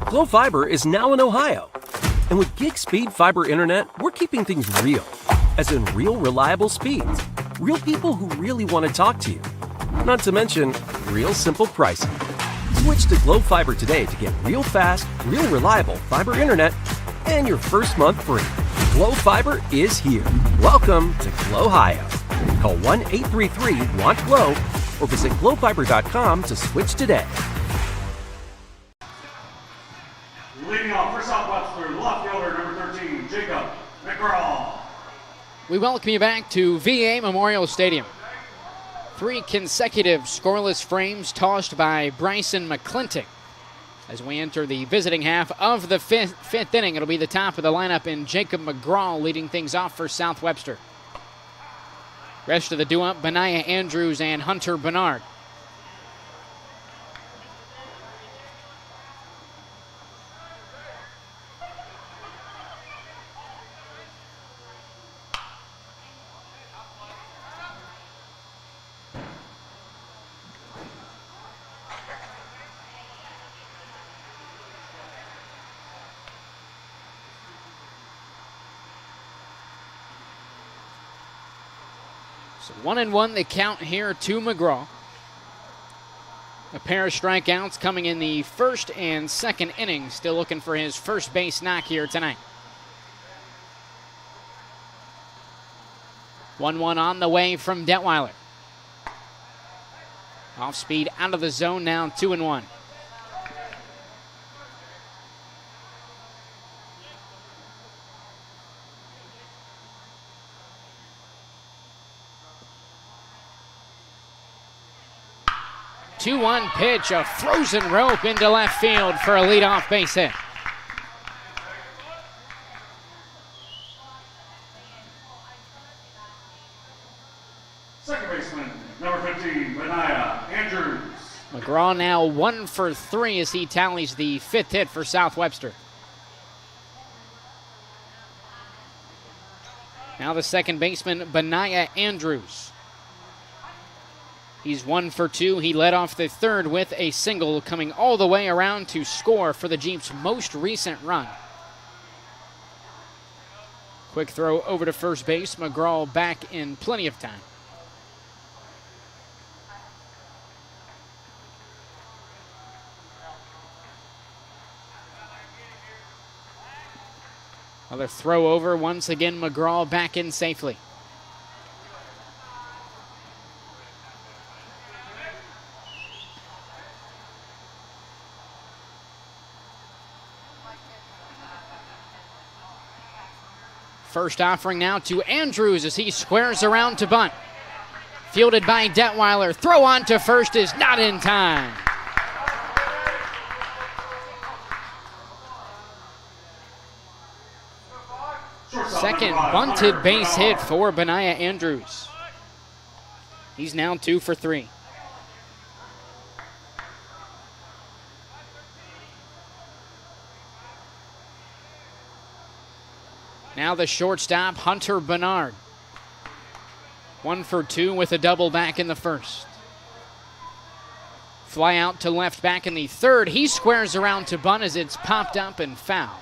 Glow Fiber is now in Ohio. And with gig speed fiber internet, we're keeping things real. As in real, reliable speeds. Real people who really want to talk to you. Not to mention, real simple pricing. Switch to Glow Fiber today to get real fast, real reliable fiber internet and your first month free. Glow Fiber is here. Welcome to Glow Ohio. Call 1-833-WANT-GLOW or visit glowfiber.com to switch today. Leading off for South Webster, left fielder number 13, Jacob McGraw. We welcome you back to VA Memorial Stadium. 3 consecutive scoreless frames tossed by Bryson McClintock. As we enter the visiting half of the fifth inning, it'll be the top of the lineup in Jacob McGraw leading things off for South Webster. Rest of the due-up, Benaiah Andrews and Hunter Bernard. So 1-1 the count here to McGraw. A pair of strikeouts coming in the first and second innings. Still looking for his first base knock here tonight. 1-1 on the way from Detweiler. Off speed out of the zone now, 2-1. Two-one pitch, a frozen rope into left field for a leadoff base hit. Second baseman, number 15, Benaiah Andrews. McGraw now 1 for 3 as he tallies the 5th hit for South Webster. Now the second baseman, Benaiah Andrews. He's 1 for 2. He led off the third with a single, coming all the way around to score for the Jeeps' most recent run. Quick throw over to first base. McGraw back in plenty of time. Another throw over. Once again, McGraw back in safely. First offering now to Andrews as he squares around to bunt. Fielded by Detweiler. Throw on to first is not in time. Second bunted base hit for Benaiah Andrews. He's now 2 for 3. Now the shortstop, Hunter Bernard. 1 for 2 with a double back in the first. Fly out to left back in the third. He squares around to bunt as it's popped up and foul.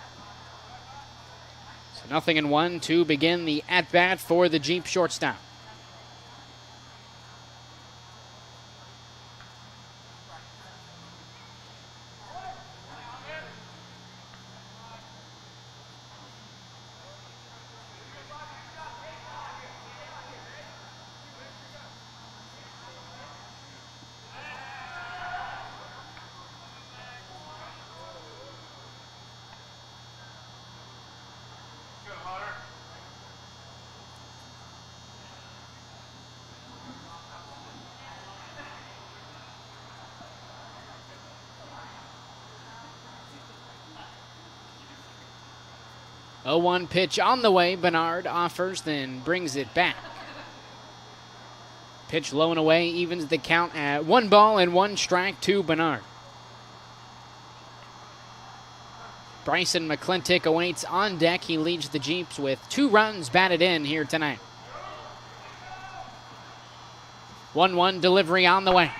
So 0-1 to begin the at-bat for the Jeep shortstop. 0-1 pitch on the way. Bernard offers, then brings it back. Pitch low and away, evens the count at 1 ball and 1 strike to Bernard. Bryson McClintock awaits on deck. He leads the Jeeps with 2 runs batted in here tonight. 1-1 delivery on the way.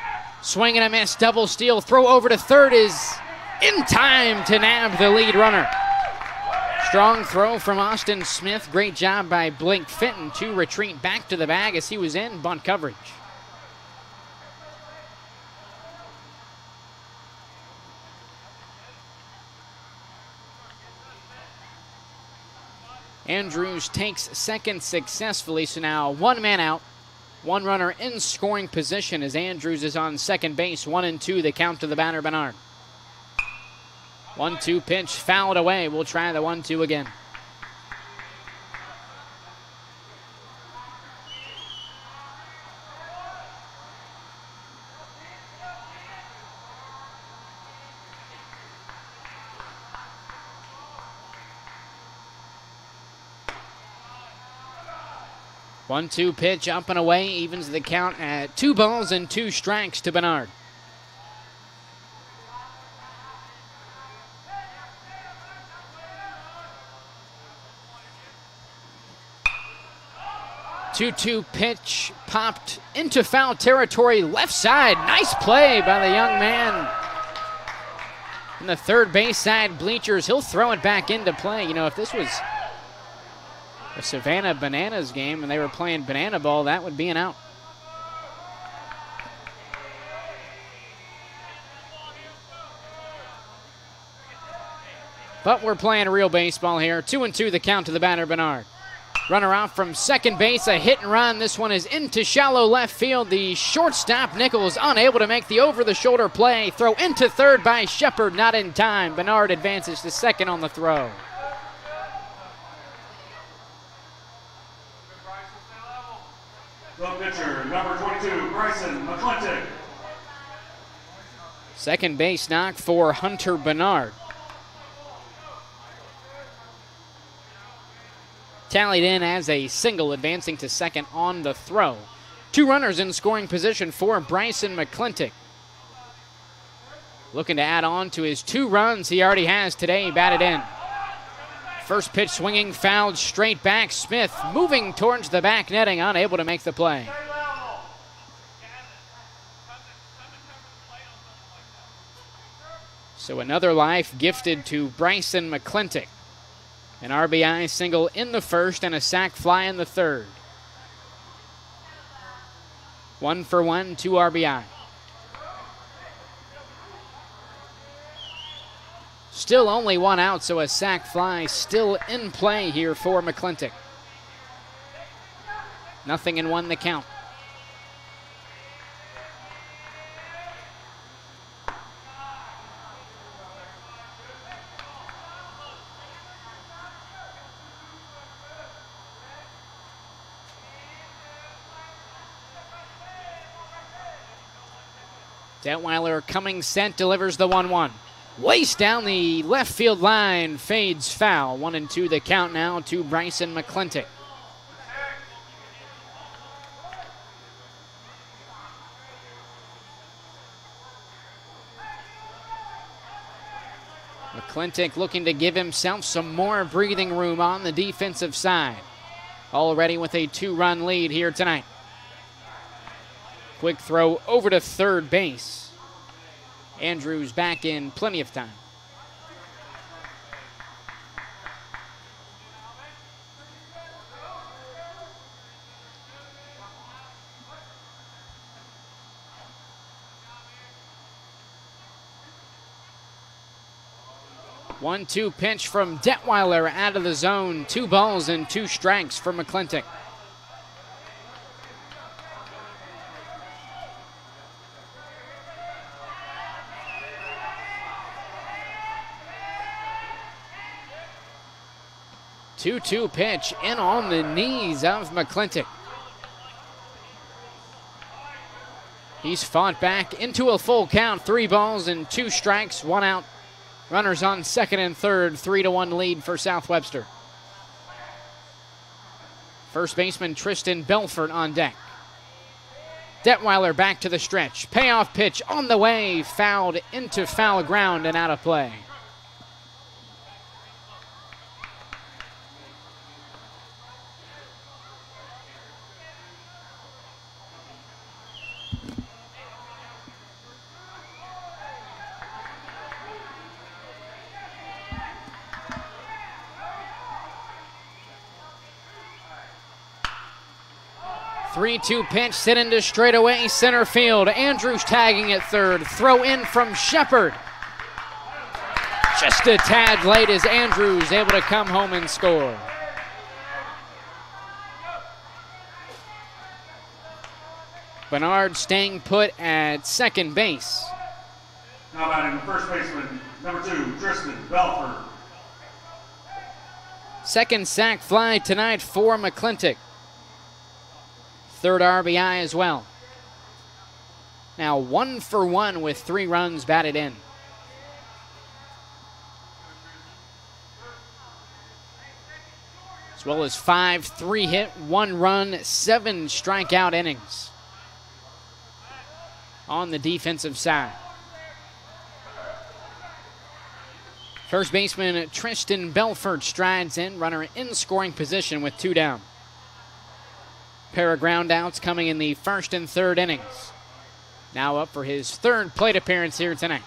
Swing and a miss, double steal, throw over to third is in time to nab the lead runner. Strong throw from Austin Smith. Great job by Blake Fenton to retreat back to the bag as he was in bunt coverage. Andrews takes second successfully, so now 1 man out. 1 runner in scoring position as Andrews is on second base. 1-2 the count to the batter, Bernard. 1-2 pitch fouled away. We'll try the 1-2 again. One-two pitch up and away, evens the count at 2 balls and 2 strikes to Bernard. Two-two pitch popped into foul territory, left side. Nice play by the young man in the third base side bleachers. He'll throw it back into play. You know, if this was a Savannah Bananas game and they were playing banana ball, that would be an out. But we're playing real baseball here. 2-2 the count to the batter, Bernard. Runner out from second base, a hit and run. This one is into shallow left field. The shortstop, Nichols, unable to make the over-the-shoulder play. Throw into third by Shepard, not in time. Bernard advances to second on the throw. The pitcher, number 22, Bryson McClintock. Second base knock for Hunter Bernard. Tallied in as a single, advancing to second on the throw. 2 runners in scoring position for Bryson McClintock. Looking to add on to his 2 runs he already has today, batted in. First pitch swinging, fouled straight back. Smith moving towards the back netting, unable to make the play. So another life gifted to Bryson McClintock. An RBI single in the first and a sac fly in the third. 1 for 1, 2 RBI. Still only 1 out, so a sac fly still in play here for McClintock. 0-1 the count. Detweiler coming sent, delivers the 1-1. Waist down the left field line, fades foul. 1-2 the count now to Bryson McClintock. McClintock looking to give himself some more breathing room on the defensive side. Already with a 2-run lead here tonight. Quick throw over to third base. Andrews back in plenty of time. One-two pitch from Detweiler out of the zone. 2 balls and 2 strikes for McClintock. Two-two pitch in on the knees of McClintock. He's fought back into a full count. 3 balls and 2 strikes, 1 out. Runners on second and third. 3-1 lead for South Webster. First baseman Tristan Belfort on deck. Detweiler back to the stretch. Payoff pitch on the way. Fouled into foul ground and out of play. Three-two pitch, sit into straightaway center field. Andrews tagging at third. Throw in from Shepard. Just a tad late as Andrews able to come home and score. Bernard staying put at second base. Now batting first baseman, number 2, Tristan Belfort. Second sac fly tonight for McClintock. Third RBI as well. Now 1 for 1 with 3 runs batted in. As well as 5 3-hit, 1 run, 7 strikeout innings on the defensive side. First baseman Tristan Belfort strides in, runner in scoring position with 2 down. Pair of groundouts coming in the first and third innings. Now up for his 3rd plate appearance here tonight.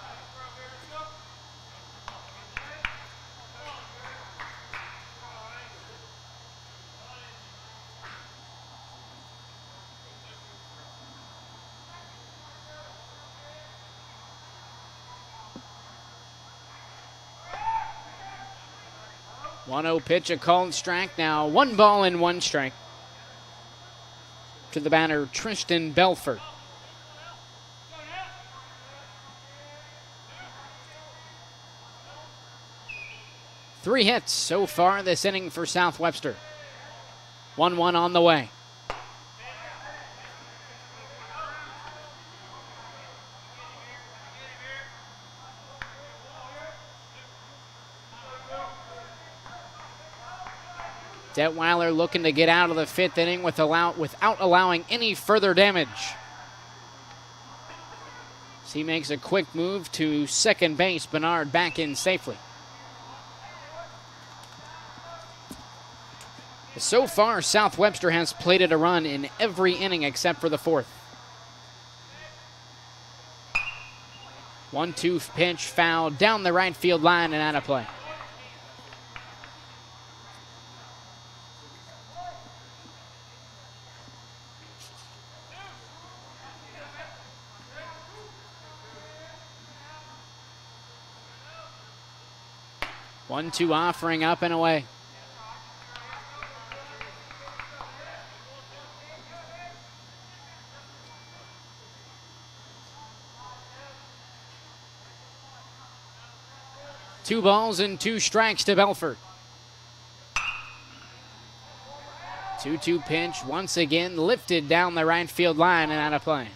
One-0 pitch, a called strike. Now 1 ball and 1 strike to the batter, Tristan Belfort. Three hits so far this inning for South Webster. 1-1 on the way. Detweiler looking to get out of the 5th inning without allowing any further damage. As he makes a quick move to second base, Bernard back in safely. So far, South Webster has plated a run in every inning except for the 4th. 1-2 pitch, foul down the right field line and out of play. One-two offering up and away. Two balls and 2 strikes to Belfort. 2-2 pitch, once again lifted down the right field line and out of play.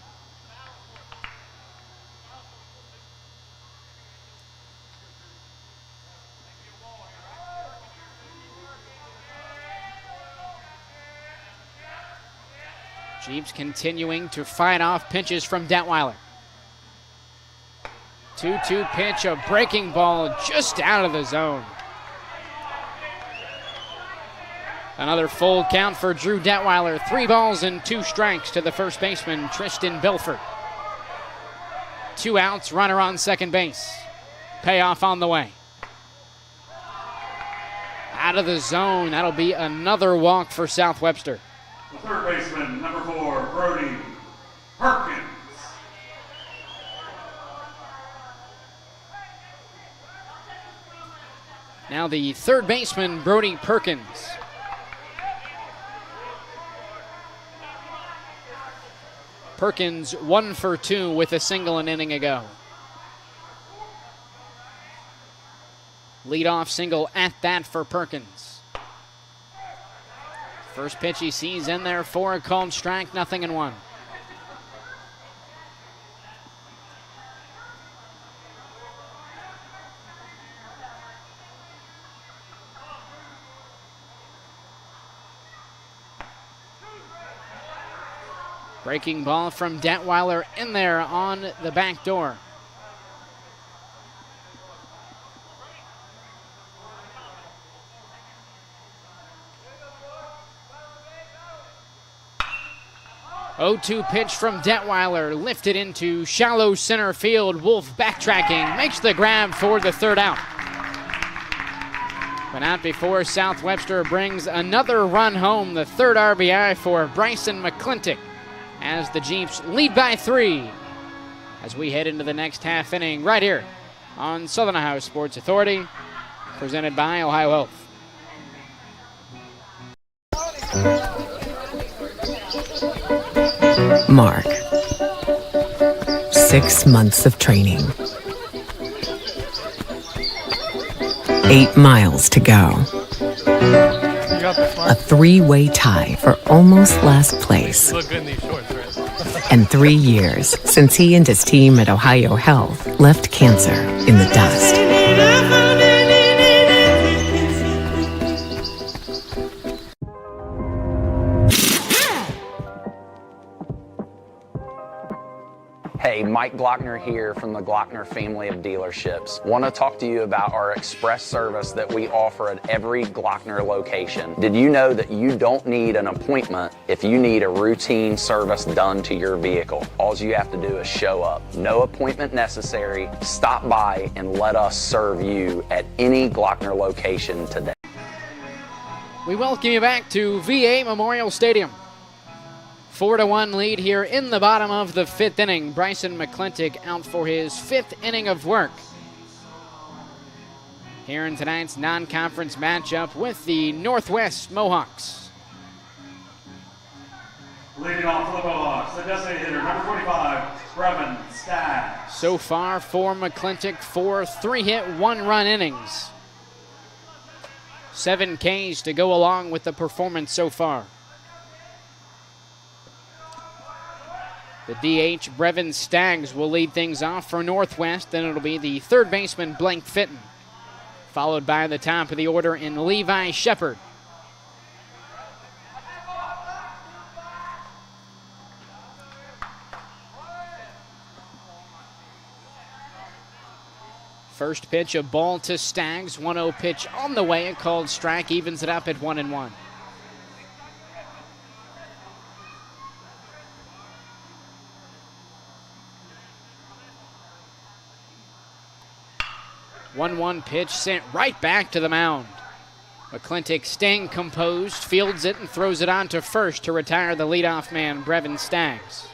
Jeeps continuing to fight off pitches from Detweiler. 2-2 pitch, a breaking ball just out of the zone. Another full count for Drew Detweiler. 3 balls and 2 strikes to the first baseman, Tristan Belfort. 2 outs, runner on second base. Payoff on the way. Out of the zone, that'll be another walk for South Webster. The third baseman, number 4, Brody Perkins. Now the third baseman, Brody Perkins. Perkins 1 for 2 with a single an inning ago. Leadoff single at that for Perkins. First pitch he sees in there for a called strike, 0-1. Breaking ball from Detweiler in there on the back door. Oh, 0-2 pitch from Detweiler, lifted into shallow center field. Wolf backtracking, makes the grab for the third out. But not before South Webster brings another run home, the third RBI for Bryson McClintock, as the Jeeps lead by 3 as we head into the next half inning right here on Southern Ohio Sports Authority, presented by OhioHealth. Mark. 6 months of training. 8 miles to go. A 3-way tie for almost last place. Look good in these shorts, right? And 3 years since he and his team at OhioHealth left cancer in the dust. Hey, Mike Glockner here from the Glockner family of dealerships. Want to talk to you about our express service that we offer at every Glockner location. Did you know that you don't need an appointment if you need a routine service done to your vehicle? All you have to do is show up. No appointment necessary. Stop by and let us serve you at any Glockner location today. We welcome you back to VA Memorial Stadium. 4-1 lead here in the bottom of the 5th inning. Bryson McClintock out for his 5th inning of work here in tonight's non-conference matchup with the Northwest Mohawks. Leading off for the Mohawks, the designated hitter, number 45, Brevin Staggs. So far for McClintock, 4 3-hit, 1-run innings. 7 Ks to go along with the performance so far. The DH, Brevin Staggs, will lead things off for Northwest. Then it'll be the third baseman, Blank Fitton, followed by the top of the order in Levi Shepard. First pitch, a ball to Staggs. 1-0 pitch on the way, a called strike, evens it up at 1-1. One pitch sent right back to the mound. McClintock staying composed, fields it and throws it on to first to retire the leadoff man, Brevin Staggs.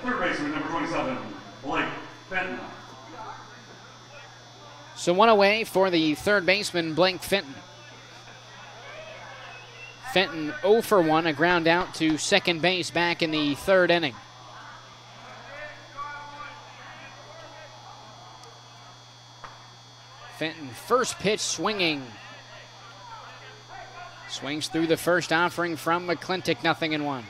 Third baseman, number 27, Blake Fenton. So one away for the third baseman, Blake Fenton. Fenton 0 for 1, a ground out to second base back in the 3rd inning. Fenton, first pitch swinging. Swings through the first offering from McClintock, 0-1.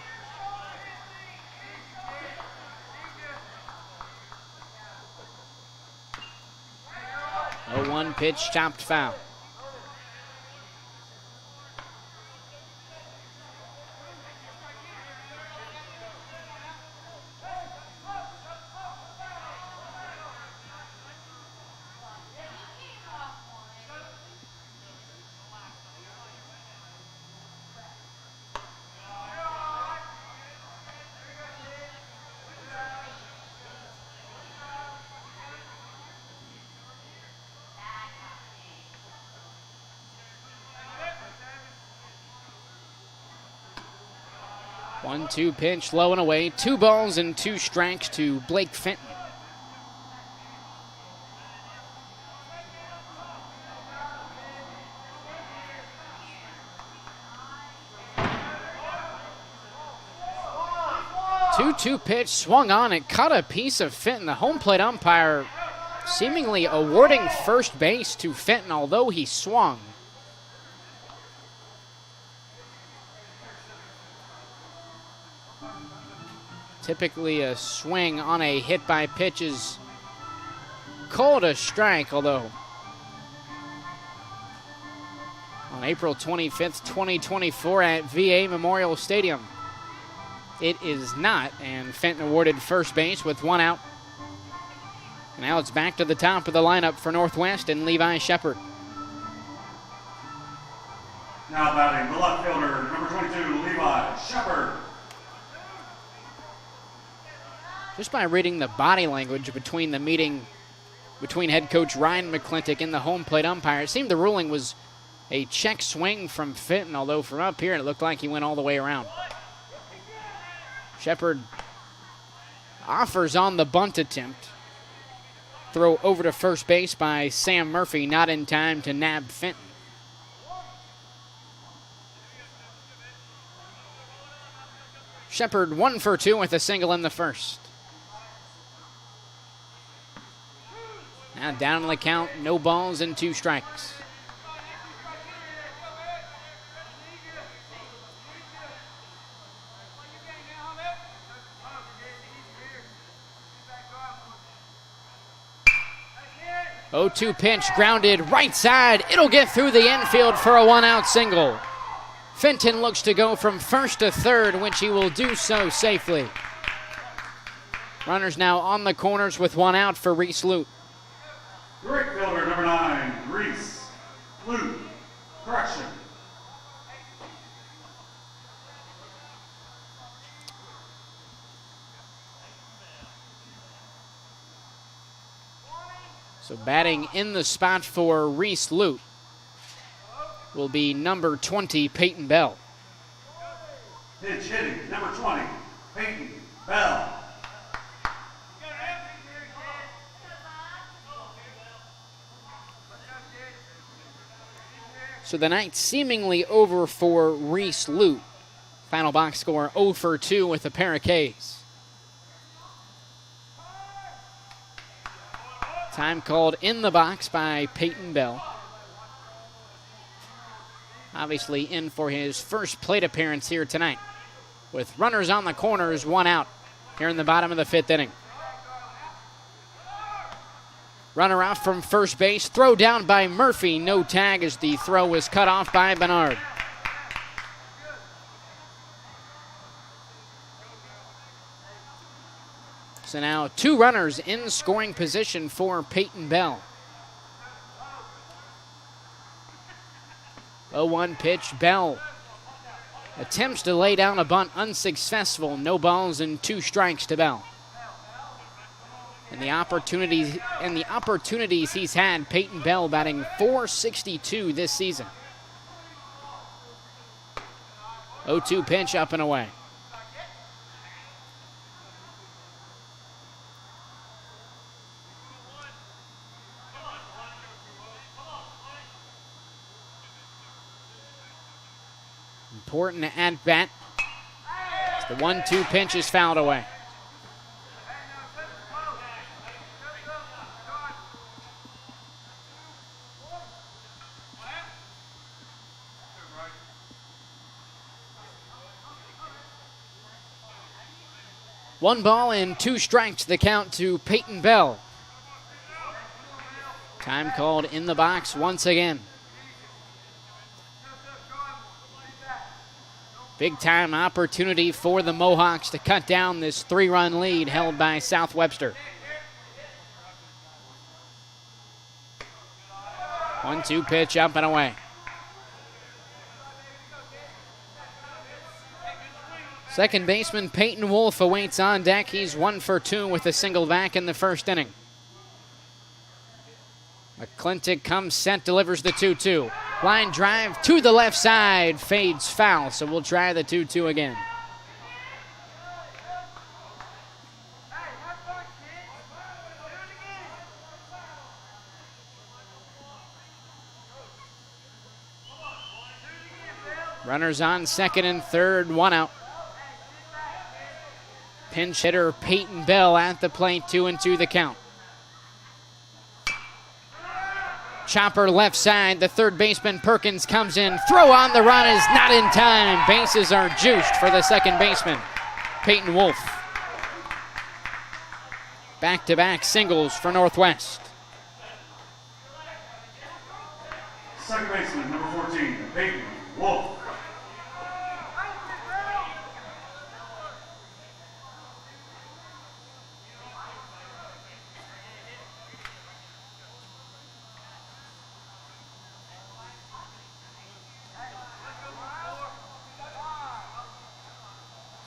A 1 pitch chopped foul. One-two pitch, low and away. 2 balls and 2 strikes to Blake Fenton. Two pitch swung on it, cut a piece of Fenton. The home plate umpire seemingly awarding first base to Fenton, although he swung. Typically a swing on a hit by pitch is called a strike, although on April 25th, 2024 at VA Memorial Stadium. It is not, and Fenton awarded first base with one out. Now it's back to the top of the lineup for Northwest and Levi Shepard. Now batting the left fielder, number 22, Levi Shepard. Just by reading the body language between the meeting between head coach Ryan McClintock and the home plate umpire, it seemed the ruling was a check swing from Fenton, although from up here it looked like he went all the way around. Shepard offers on the bunt attempt. Throw over to first base by Sam Murphy, not in time to nab Fenton. Shepard 1 for 2 with a single in the first. Now down in the count, no balls and 2 strikes. Oh, 2 pitch grounded right side. It'll get through the infield for a 1-out single. Fenton looks to go from first to third, which he will do so safely. Runners now on the corners with 1 out for Reese Lute. Right fielder, number 9, Reese Lute. Correction. So batting in the spot for Reese Lute will be number 20, Peyton Bell. Pitch hitting, number 20, Peyton Bell. So the night seemingly over for Reese Lute. Final box score 0 for 2 with a pair of Ks. Time called in the box by Peyton Bell. Obviously in for his first plate appearance here tonight. With runners on the corners, 1 out here in the bottom of the 5th inning. Runner off from first base, throw down by Murphy. No tag as the throw was cut off by Bernard. So now 2 runners in scoring position for Peyton Bell. 0-1 pitch, Bell attempts to lay down a bunt, unsuccessful. No balls and 2 strikes to Bell. And the opportunities he's had, Peyton Bell batting .462 this season. 0-2 pitch, up and away. Important at bat. The 1-2 pitch is fouled away. One ball and 2 strikes, the count to Peyton Bell. Time called in the box once again. Big time opportunity for the Mohawks to cut down this 3-run lead held by South Webster. 1-2 pitch, up and away. Second baseman Peyton Wolf awaits on deck. He's 1 for 2 with a single back in the first inning. McClintock comes set, delivers the 2-2. Line drive to the left side, fades foul, so we'll try the 2-2 again. Runners on second and third, 1 out. Pinch hitter Peyton Bell at the plate, 2-2 the count. Chopper left side, the third baseman Perkins comes in. Throw on the run is not in time. Bases are juiced for the second baseman, Peyton Wolf. Back-to-back singles for Northwest. Second baseman, number 14, Peyton Wolf.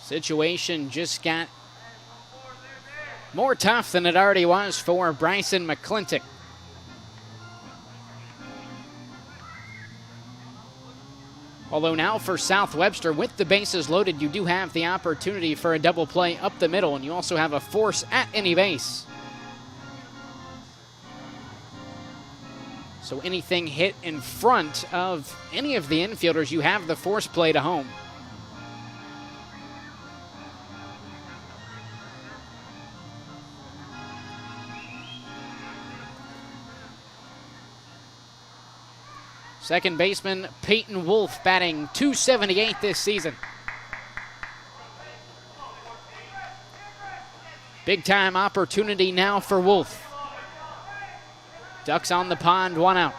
Situation just got more tough than it already was for Bryson McClintock. Although now for South Webster, with the bases loaded, you do have the opportunity for a double play up the middle, and you also have a force at any base. So anything hit in front of any of the infielders, you have the force play to home. Second baseman Peyton Wolf batting .278 this season. Big time opportunity now for Wolf. Ducks on the pond, 1 out.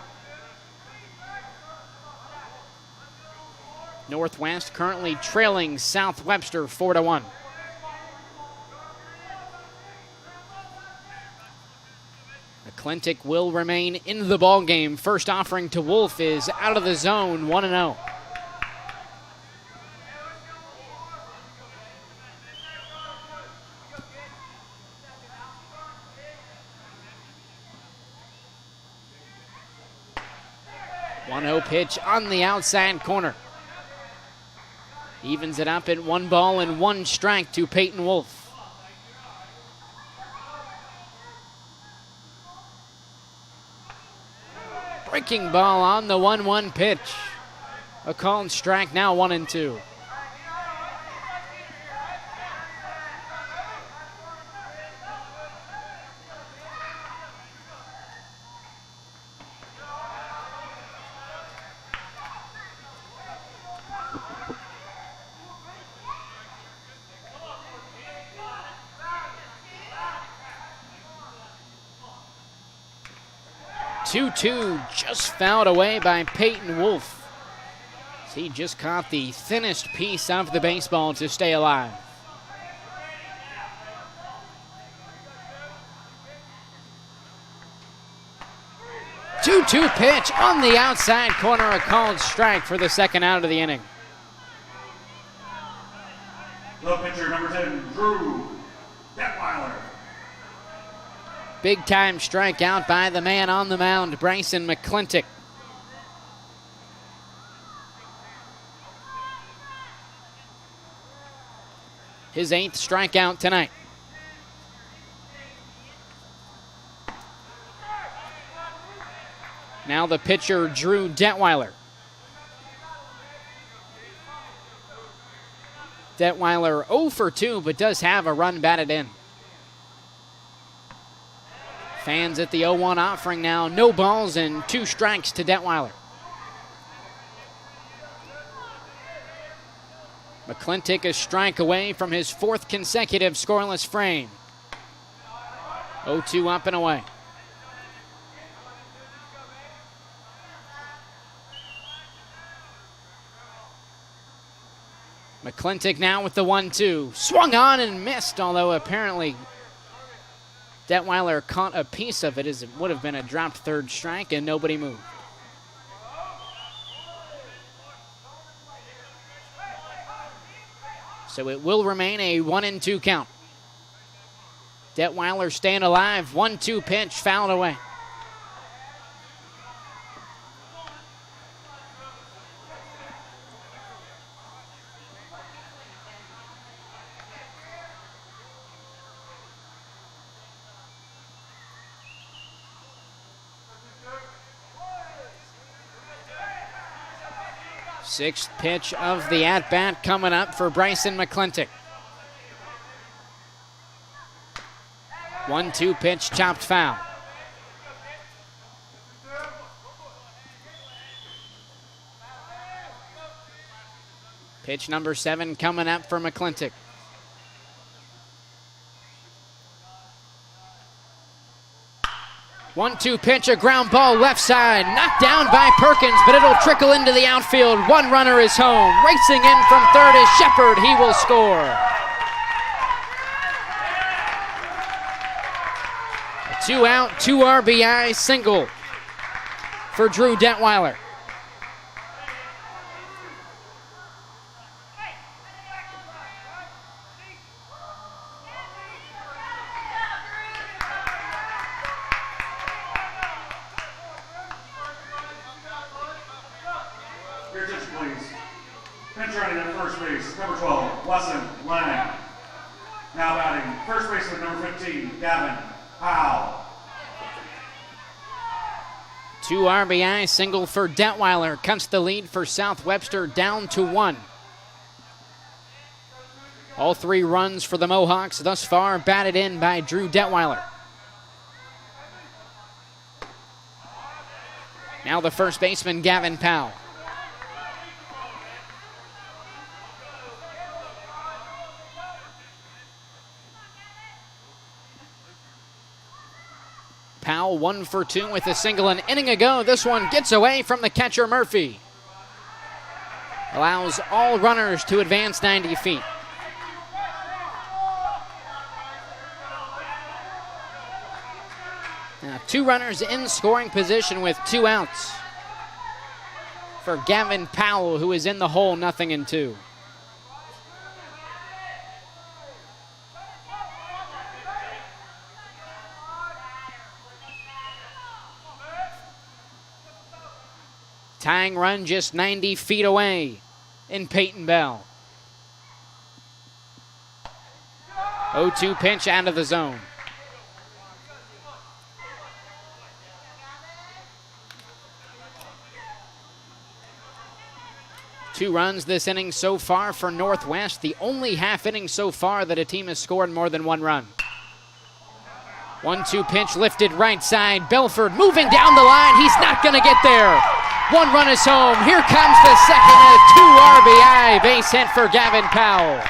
Northwest currently trailing South Webster 4-1. McClintock will remain in the ball game. First offering to Wolf is out of the zone, 1-0. One-0 pitch on the outside corner. Evens it up at 1 ball and 1 strike to Peyton Wolf. Breaking ball on the 1-1 pitch. A called strike, now 1-2. Two just fouled away by Peyton Wolf. He just caught the thinnest piece of the baseball to stay alive. Two-two pitch on the outside corner, a called strike for the second out of the inning. The pitcher, number 10, Drew Detweiler. Big time strikeout by the man on the mound, Bryson McClintock. His 8th strikeout tonight. Now the pitcher, Drew Detweiler. Detweiler 0 for 2, but does have a run batted in. Fans at the 0-1 offering now. No balls and 2 strikes to Detweiler. McClintock a strike away from his 4th consecutive scoreless frame. 0-2 up and away. McClintock now with the 1-2. Swung on and missed, although apparently Detweiler caught a piece of it as it would have been a dropped 3rd strike and nobody moved. So it will remain a 1-2 count. Detweiler staying alive. 1-2 pitch fouled away. Sixth pitch of the at-bat coming up for Bryson McClintock. 1-2 pitch, chopped foul. Pitch number 7 coming up for McClintock. 1-2 pitch, a ground ball left side, knocked down by Perkins, but it'll trickle into the outfield. One runner is home. Racing in from third is Shepard. He will score. A 2-out, 2 RBI single for Drew Detweiler. Your attention, please. Pinch running at first base, number 12, Wesson Lang. Now batting, first baseman, number 15, Gavin Powell. 2 RBI single for Detweiler cuts the lead for South Webster down to 1. All 3 runs for the Mohawks thus far batted in by Drew Detweiler. Now the first baseman, Gavin Powell. Powell 1 for 2 with a single an inning ago. This one gets away from the catcher Murphy. Allows all runners to advance 90 feet. Now 2 runners in scoring position with 2 outs for Gavin Powell, who is in the hole, 0-2. Tying run just 90 feet away in Peyton Bell. 0-2 pitch out of the zone. Two runs this inning so far for Northwest. The only half inning so far that a team has scored more than 1 run. 1-2 pitch lifted right side. Belford moving down the line. He's not going to get there. 1 run is home. Here comes the second and a 2 RBI base hit for Gavin Powell.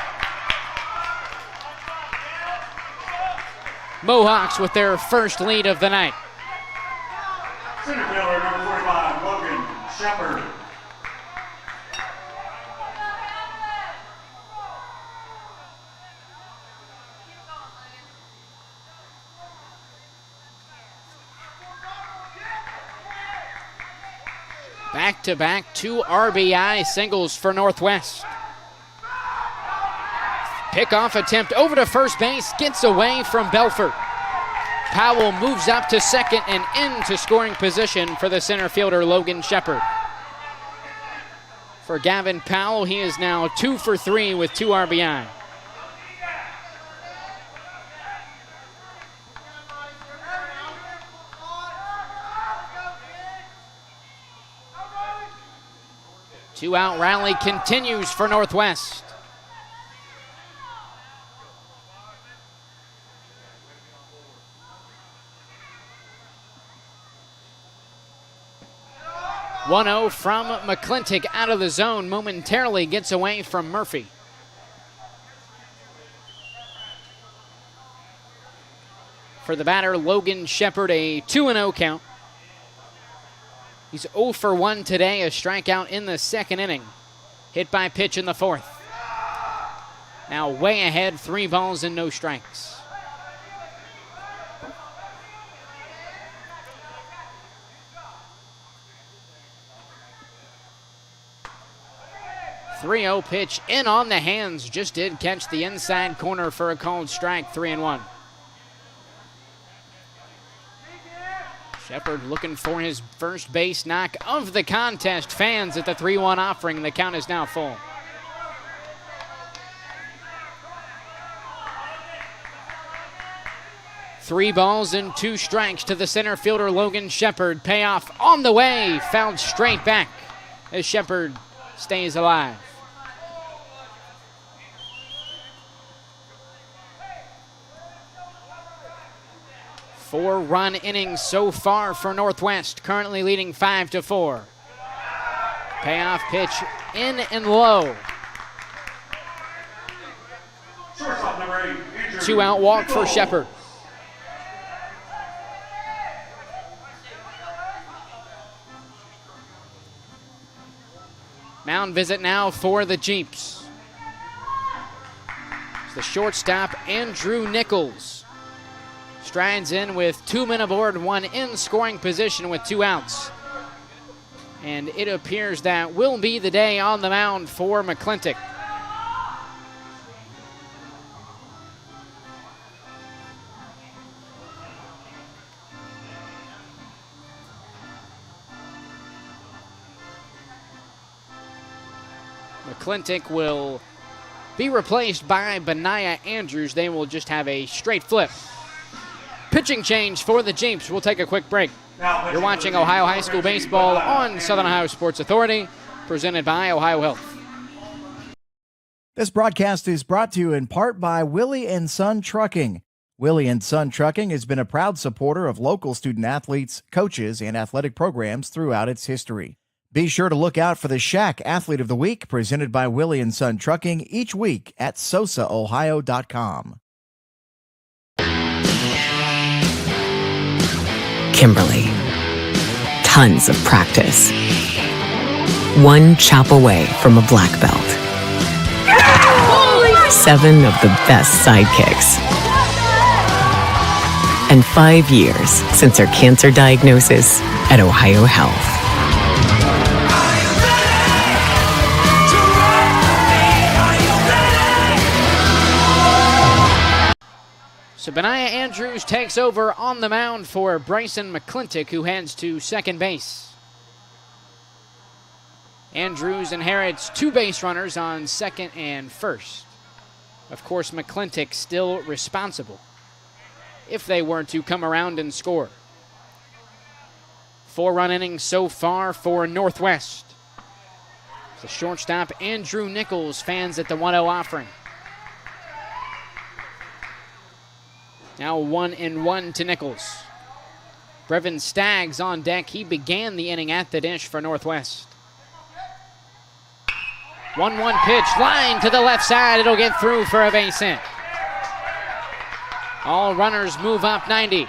Mohawks with their first lead of the night. Center fielder, number 45, Logan Shepard. Back-to-back 2 RBI singles for Northwest. Pickoff attempt over to first base, gets away from Belford. Powell moves up to second and into scoring position for the center fielder Logan Shepard. For Gavin Powell, he is now 2 for 3 with 2 RBI. Two-out rally continues for Northwest. (1-0) from McClintock out of the zone, momentarily gets away from Murphy. For the batter, Logan Shepard, a 2-0 count. He's 0 for 1 today, a strikeout in the second inning. Hit by pitch in the fourth. Now way ahead, 3 balls and no strikes. (3-0) pitch in on the hands. Just did catch the inside corner for a called strike, 3-1. Shepard looking for his first base knock of the contest. Fans at the 3-1 offering. The count is now full. Three balls and 2 strikes to the center fielder Logan Shepard. Payoff on the way. Fouled straight back as Shepard stays alive. Four-run innings so far for Northwest, currently leading 5-4. Payoff pitch in and low. 2-out walk for Shepard. Mound visit now for the Jeeps. It's the shortstop, Andrew Nichols. Strides in with 2 men aboard, 1 in scoring position with 2 outs. And it appears that will be the day on the mound for McClintock. McClintock will be replaced by Benaiah Andrews. They will just have a straight flip. Pitching change for the Jeeps. We'll take a quick break. You're watching Ohio High School Baseball on Southern Ohio Sports Authority, presented by OhioHealth. This broadcast is brought to you in part by Willie and Son Trucking. Willie and Son Trucking has been a proud supporter of local student athletes, coaches, and athletic programs throughout its history. Be sure to look out for the Shack Athlete of the Week, presented by Willie and Son Trucking, each week at SOSAOhio.com. Kimberly. Tons of practice. One chop away from a black belt. 7 of the best sidekicks. And 5 years since her cancer diagnosis at OhioHealth. So Benaiah Andrews takes over on the mound for Bryson McClintock, who heads to second base. Andrews inherits 2 base runners on second and first. Of course, McClintock still responsible if they were to come around and score. 4-run innings so far for Northwest. The shortstop, Andrew Nichols, fans at the 1-0 offering. Now 1-1 to Nichols. Brevin Staggs on deck. He began the inning at the dish for Northwest. 1-1 pitch, line to the left side. It'll get through for a base hit. All runners move up 90.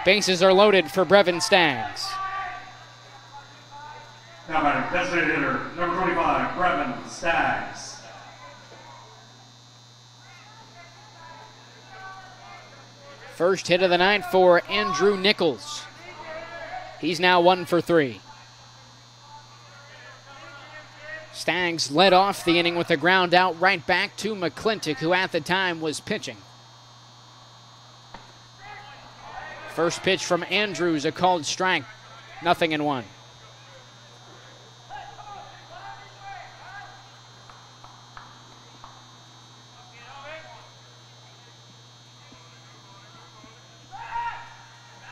Bases are loaded for Brevin Staggs. Now batting, designated hitter, number 25, Brevin Staggs. First hit of the night for Andrew Nichols. He's now 1 for 3. Staggs led off the inning with a ground out right back to McClintock, who at the time was pitching. First pitch from Andrews, a called strike, 0-1.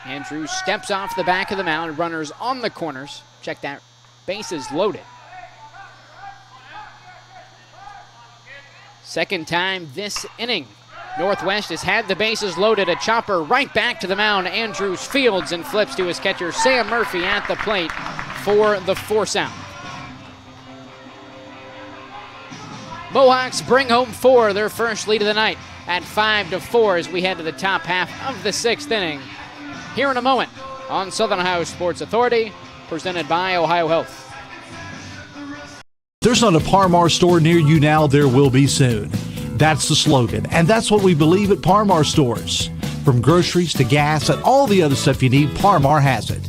Andrews steps off the back of the mound, runners on the corners. Check that, bases loaded. Second time this inning. Northwest has had the bases loaded. A chopper right back to the mound. Andrews fields and flips to his catcher, Sam Murphy, at the plate for the force out. Mohawks bring home 4, their first lead of the night at 5-4 as we head to the top half of the 6th inning. Here in a moment on Southern Ohio Sports Authority, presented by OhioHealth. There's not a Par-Mar store near you now, there will be soon. That's the slogan, and that's what we believe at Par-Mar stores. From groceries to gas and all the other stuff you need, Par-Mar has it.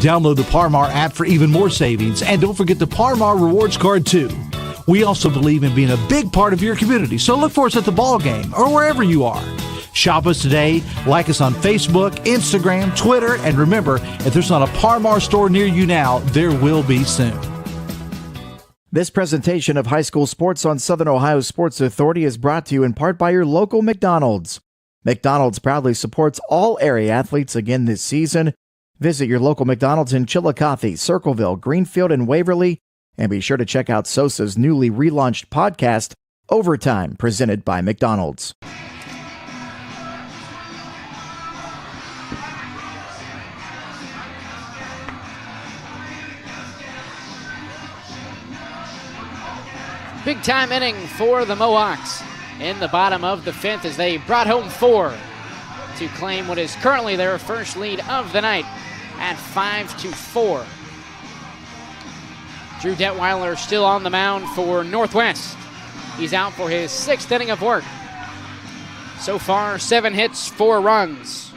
Download the Par-Mar app for even more savings, and don't forget the Par-Mar rewards card too. We also believe in being a big part of your community, so look for us at the ball game or wherever you are. Shop us today, like us on Facebook, Instagram, Twitter, and remember, if there's not a Par-Mar store near you now, there will be soon. This presentation of high school sports on Southern Ohio Sports Authority is brought to you in part by your local McDonald's. McDonald's proudly supports all area athletes again this season. Visit your local McDonald's in Chillicothe, Circleville, Greenfield, and Waverly, and be sure to check out SOSA's newly relaunched podcast, Overtime, presented by McDonald's. Big time inning for the Mohawks in the bottom of the 5th as they brought home 4 to claim what is currently their first lead of the night at 5-4. Drew Detweiler still on the mound for Northwest. He's out for his 6th inning of work. So far, 7 hits, 4 runs,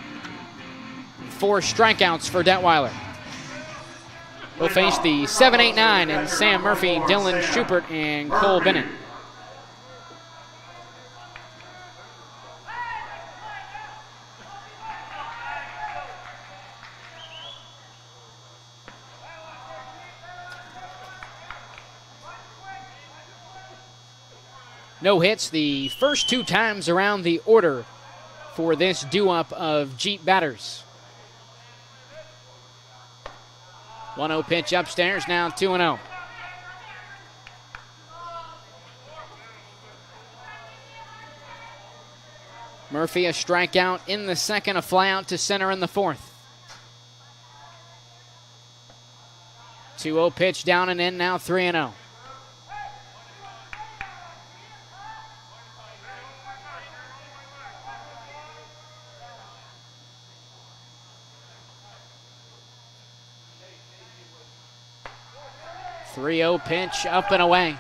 4 strikeouts for Detweiler. He'll face the 7-8-9 and Sam Murphy, Dylan Schubert, and Cole Bennett. No hits the first 2 times around the order for this due-up of Jeep batters. 1-0 pitch upstairs, now 2-0. Murphy a strikeout in the second, a flyout to center in the 4th. 2-0 pitch down and in, now 3-0. Pitch up and away.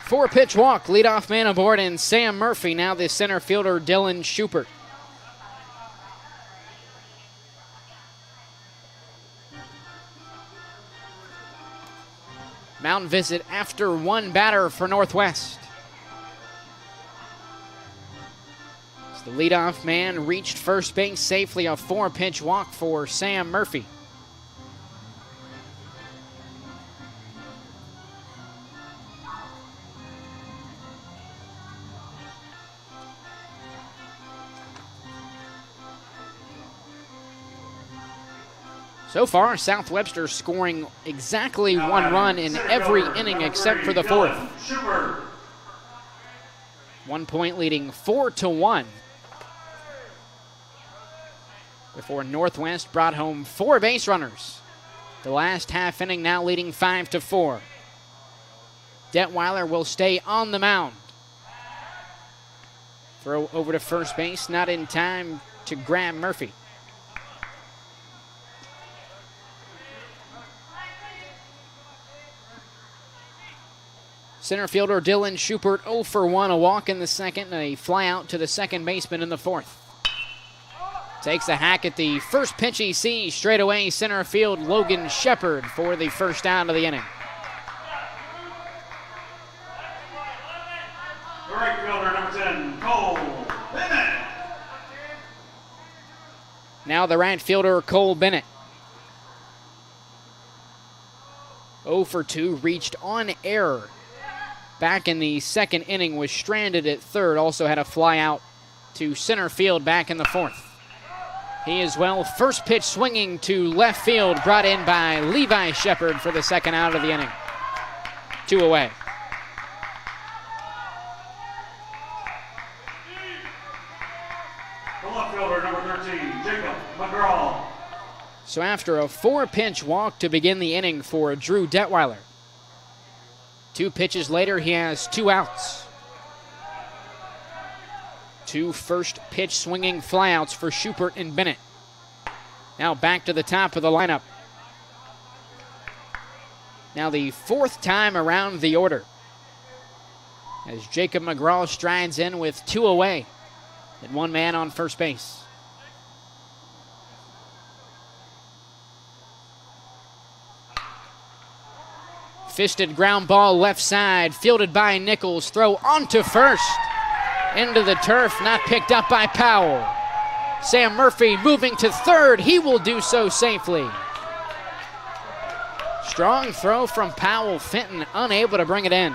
4-pitch walk, leadoff man aboard, and Sam Murphy, now the center fielder Dylan Schubert. Mound visit after 1 batter for Northwest. As the leadoff man reached first base safely, a 4-pitch walk for Sam Murphy. So far, South Webster scoring exactly 1 run in every inning except for the 4th. 1 point leading 4-1. Before Northwest brought home 4 base runners. The last half inning now leading 5-4. Detweiler will stay on the mound. Throw over to first base, not in time to grab Murphy. Center fielder Dylan Schubert 0 for 1, a walk in the second, and a fly out to the second baseman in the 4th. Takes a hack at the first pitch he sees straight away, center field Logan Shepard for the first out of the inning. The right fielder, number 10, Cole Bennett. Now the right fielder, Cole Bennett. 0 for 2, reached on error. Back in the second inning, was stranded at third, also had a fly out to center field back in the 4th. He as well, first pitch swinging to left field, brought in by Levi Shepard for the second out of the inning. 2 away. The left fielder, number 13, Jacob McGraw. So after a 4-pitch walk to begin the inning for Drew Detweiler, 2 pitches later, he has 2 outs. 2 first pitch swinging flyouts for Schubert and Bennett. Now back to the top of the lineup. Now the 4th time around the order, as Jacob McGraw strides in with 2 away and 1 man on first base. Fisted ground ball left side, fielded by Nichols. Throw onto first. Into the turf, not picked up by Powell. Sam Murphy moving to third. He will do so safely. Strong throw from Powell. Fenton unable to bring it in.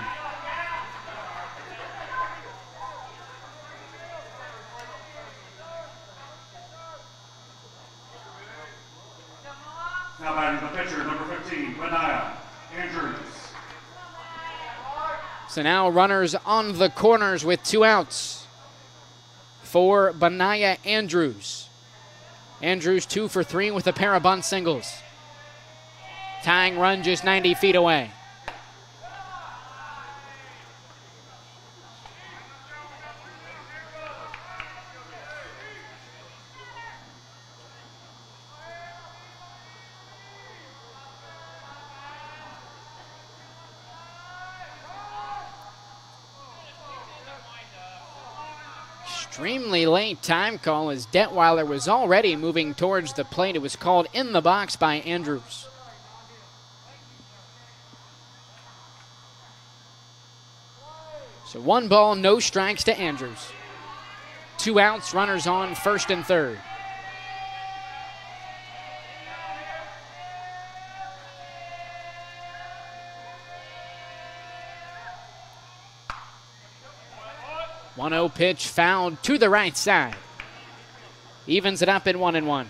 Now batting the pitcher, number 15, Benaya Andrews. So now runners on the corners with 2 outs for Benaya Andrews. Andrews 2 for 3 with a pair of bunt singles. Tying run just 90 feet away. Extremely late time call as Detweiler was already moving towards the plate. It was called in the box by Andrews. So 1 ball, no strikes to Andrews. 2 outs, runners on first and third. One 1-0 pitch fouled to the right side. Evens it up at 1-1.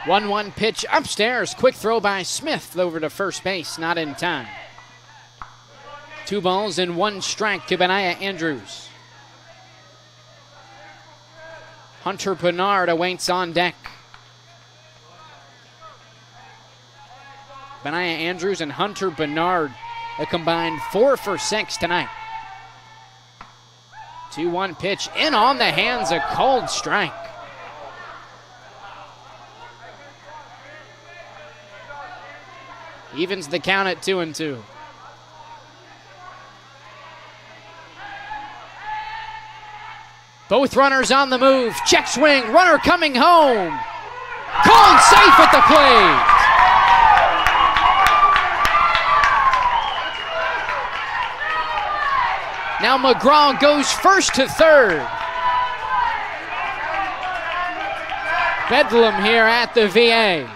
One pitch upstairs. Quick throw by Smith over to first base. Not in time. 2 balls and 1 strike to Benaya Andrews. Hunter Bernard awaits on deck. Benaya Andrews and Hunter Bernard, a combined 4 for 6 tonight. 2-1 pitch in on the hands, a called strike. Evens the count at 2-2. Both runners on the move. Check swing. Runner coming home. Called safe at the plate. Now McGraw goes first to third. Bedlam here at the VA.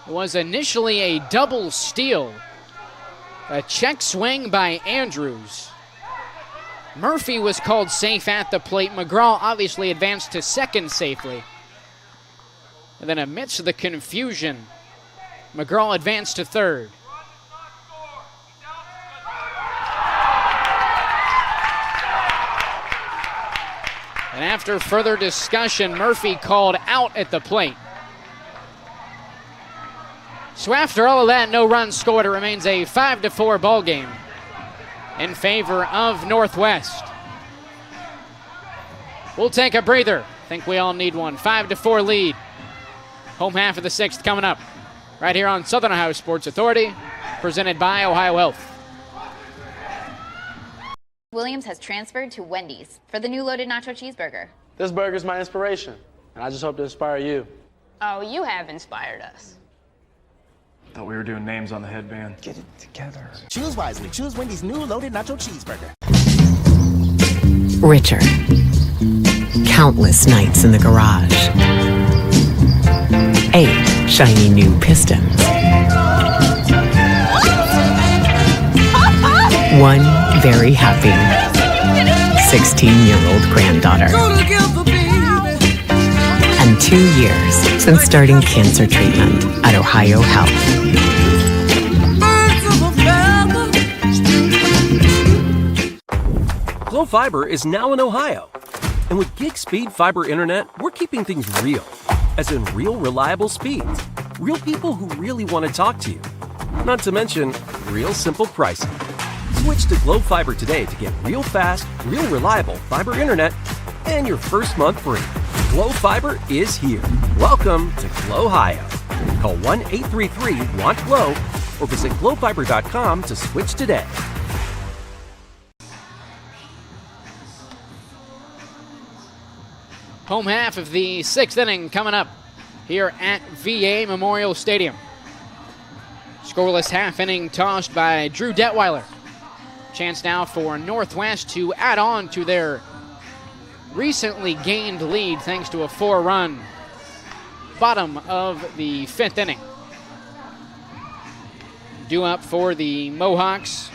It was initially a double steal. A check swing by Andrews. Murphy was called safe at the plate. McGraw obviously advanced to second safely. And then amidst the confusion, McGraw advanced to third. And after further discussion, Murphy called out at the plate. So after all of that, no runs scored. It remains a 5-4 ball game in favor of Northwest. We'll take a breather. Think we all need one. 5-4 lead. Home half of the 6th coming up right here on Southern Ohio Sports Authority, presented by OhioHealth. Williams has transferred to Wendy's for the new loaded nacho cheeseburger. This burger's my inspiration, and I just hope to inspire you. Oh, you have inspired us. Thought we were doing names on the headband. Get it together. Choose wisely. Choose Wendy's new loaded nacho cheeseburger. Richer. Countless nights in the garage. 8 shiny new pistons. 1 very happy 16-year-old granddaughter. And 2 years since starting cancer treatment at OhioHealth. Glow Fiber is now in Ohio. And with gig speed fiber internet, we're keeping things real. As in real, reliable speeds. Real people who really want to talk to you. Not to mention, real simple pricing. Switch to Glow Fiber today to get real fast, real reliable fiber internet and your first month free. Glow Fiber is here. Welcome to Glow Ohio. Call 1-833-WANT-GLOW or visit glowfiber.com to switch today. Home half of the 6th inning coming up here at VA Memorial Stadium. Scoreless half inning tossed by Drew Detweiler. Chance now for Northwest to add on to their recently gained lead thanks to a 4-run bottom of the 5th inning. Due up for the Mohawks,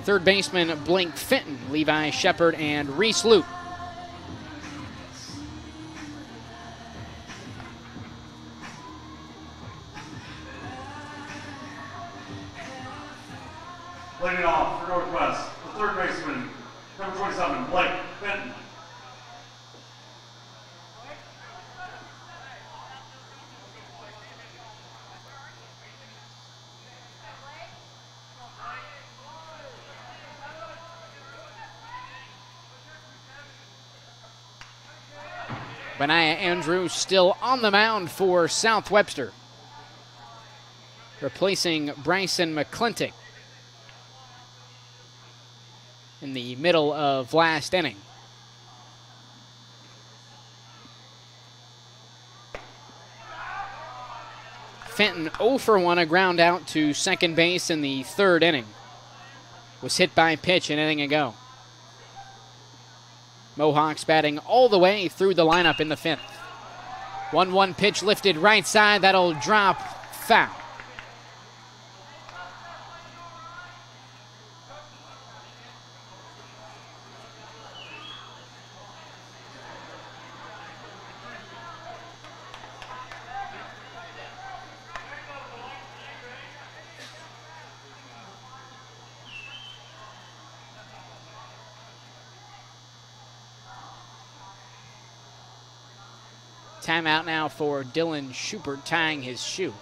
third baseman Blake Fenton, Levi Shepard, and Reese Loop. Leading off for Northwest, the third baseman, number 27, Blake Fenton. Benaiah Andrews still on the mound for South Webster, replacing Bryson McClintock in the middle of last inning. Fenton 0 for 1, a ground out to second base in the third inning. Was hit by pitch an inning ago. Mohawks batting all the way through the lineup in the fifth. 1-1 pitch lifted right side. That'll drop foul. Timeout now for Dylan Schubert, tying his shoe.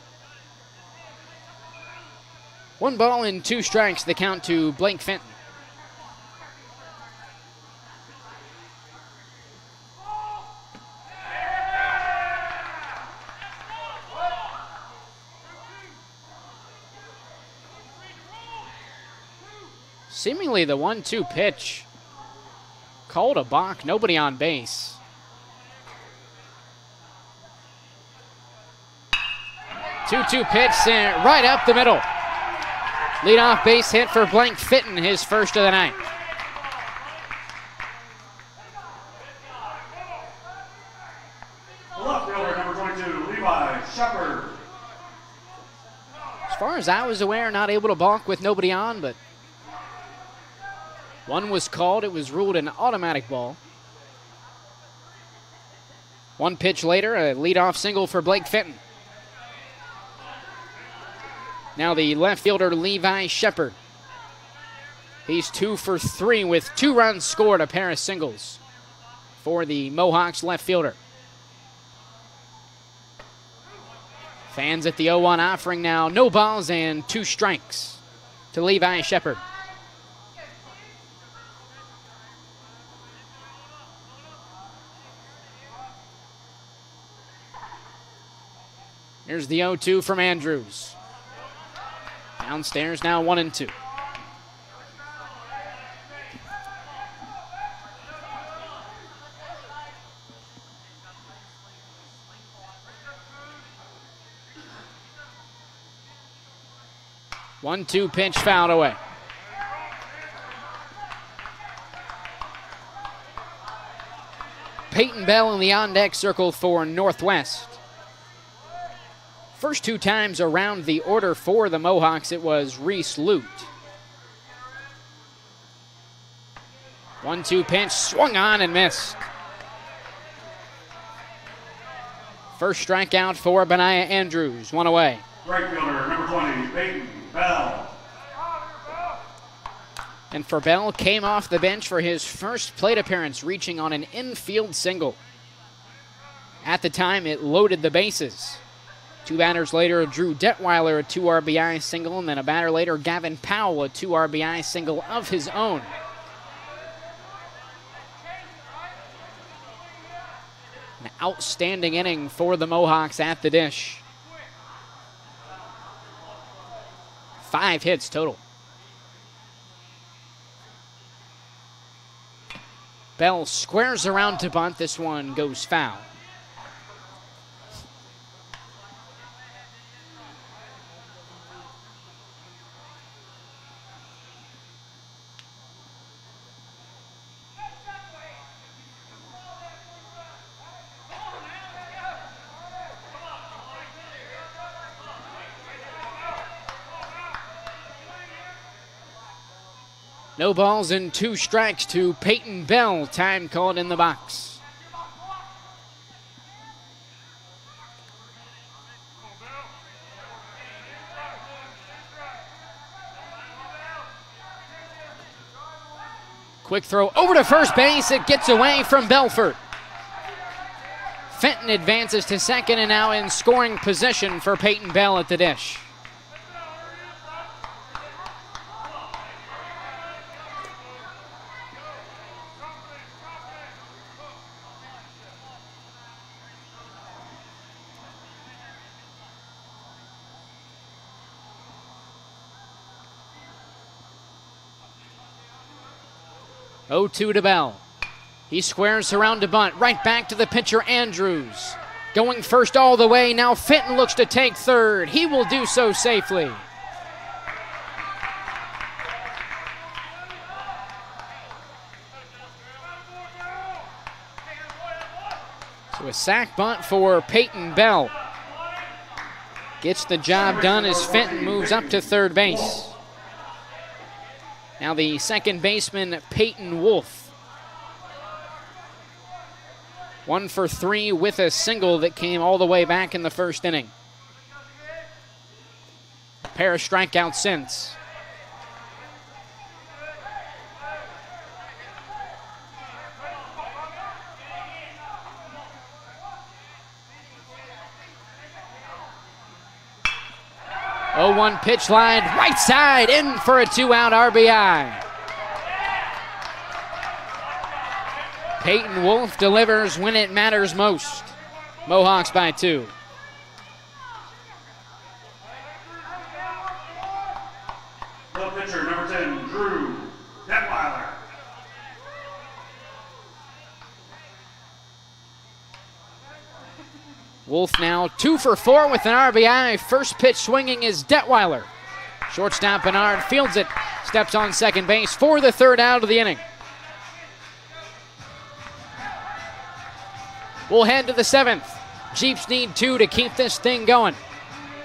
1 ball and 2 strikes, the count to Blake Fenton. Seemingly the 1-2 pitch called a balk, nobody on base. 2-2 pitch sent right up the middle. Leadoff base hit for Blake Fenton, his first of the night. Left fielder, number 22, Levi Shepard. As far as I was aware, not able to balk with nobody on, but one was called. It was ruled an automatic ball. 1 pitch later, a leadoff single for Blake Fenton. Now the left fielder, Levi Shepard. He's 2 for 3 with 2 runs scored, a pair of singles for the Mohawks left fielder. Fans at the 0-1 offering now. No balls and 2 strikes to Levi Shepard. Here's the 0-2 from Andrews. Downstairs now 1-2. One-two pitch fouled away. Peyton Bell in the on-deck circle for Northwest. First 2 times around the order for the Mohawks, it was Reese Lute. 1-2 pitch, swung on and missed. First strikeout for Benaiah Andrews, 1 away. Right fielder, number 20, Peyton Bell. And for Bell, came off the bench for his first plate appearance, reaching on an infield single. At the time, it loaded the bases. 2 batters later, Drew Detweiler, a 2 RBI single, and then a batter later, Gavin Powell, a 2 RBI single of his own. An outstanding inning for the Mohawks at the dish. 5 hits total. Bell squares around to bunt. This one goes foul. No balls and 2 strikes to Peyton Bell. Time called in the box. Quick throw over to first base. It gets away from Belfort. Fenton advances to second and now in scoring position for Peyton Bell at the dish. 0-2 to Bell. He squares around to bunt. Right back to the pitcher, Andrews. Going first all the way. Now Fenton looks to take third. He will do so safely. So a sac bunt for Peyton Bell. Gets the job done as Fenton moves up to third base. Now the second baseman, Peyton Wolf. 1 for 3 with a single that came all the way back in the first inning. A pair of strikeouts since. Oh, 1 pitch line, right side, in for a 2-out RBI. Peyton Wolf delivers when it matters most. Mohawks by 2. The pitcher, number 10, Drew Detweiler. Wolf now 2 for 4 with an RBI. First pitch swinging is Detweiler. Shortstop Bernard fields it, steps on second base for the third out of the inning. We'll head to the 7th. Jeeps need 2 to keep this thing going.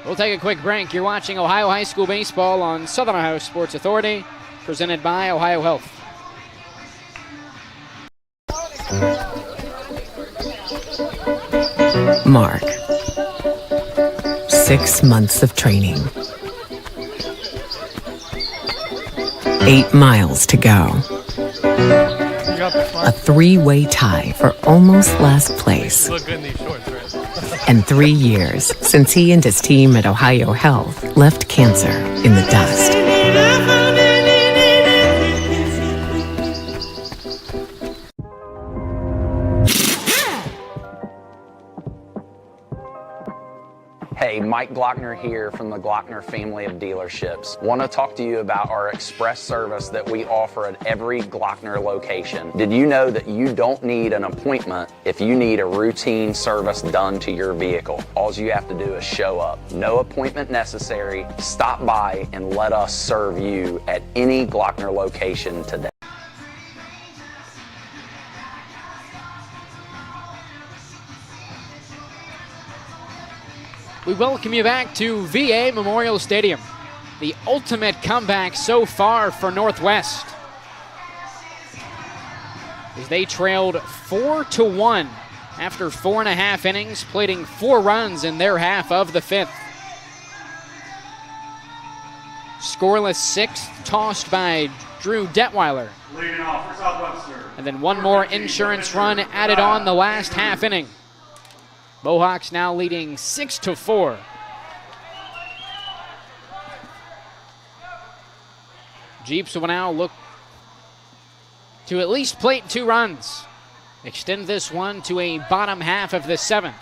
We'll take a quick break. You're watching Ohio High School Baseball on Southern Ohio Sports Authority, presented by OhioHealth. Mark. 6 months of training. 8 miles to go. A 3-way tie for almost last place. Look good in these shorts, right? And 3 years since he and his team at OhioHealth left cancer in the dust. Hey, Mike Glockner here from the Glockner family of dealerships. Want to talk to you about our express service that we offer at every Glockner location. Did you know that you don't need an appointment if you need a routine service done to your vehicle? All you have to do is show up. No appointment necessary. Stop by and let us serve you at any Glockner location today. We welcome you back to VA Memorial Stadium. The ultimate comeback so far for Northwest, as they trailed 4-1 after 4.5 innings, plating 4 runs in their half of the 5th. Scoreless 6th, tossed by Drew Detweiler. Leading off for South Webster. And then 1 more insurance run added on the last half inning. Mohawks now leading 6-4. Jeeps will now look to at least plate 2 runs. Extend this one to a bottom half of the 7th.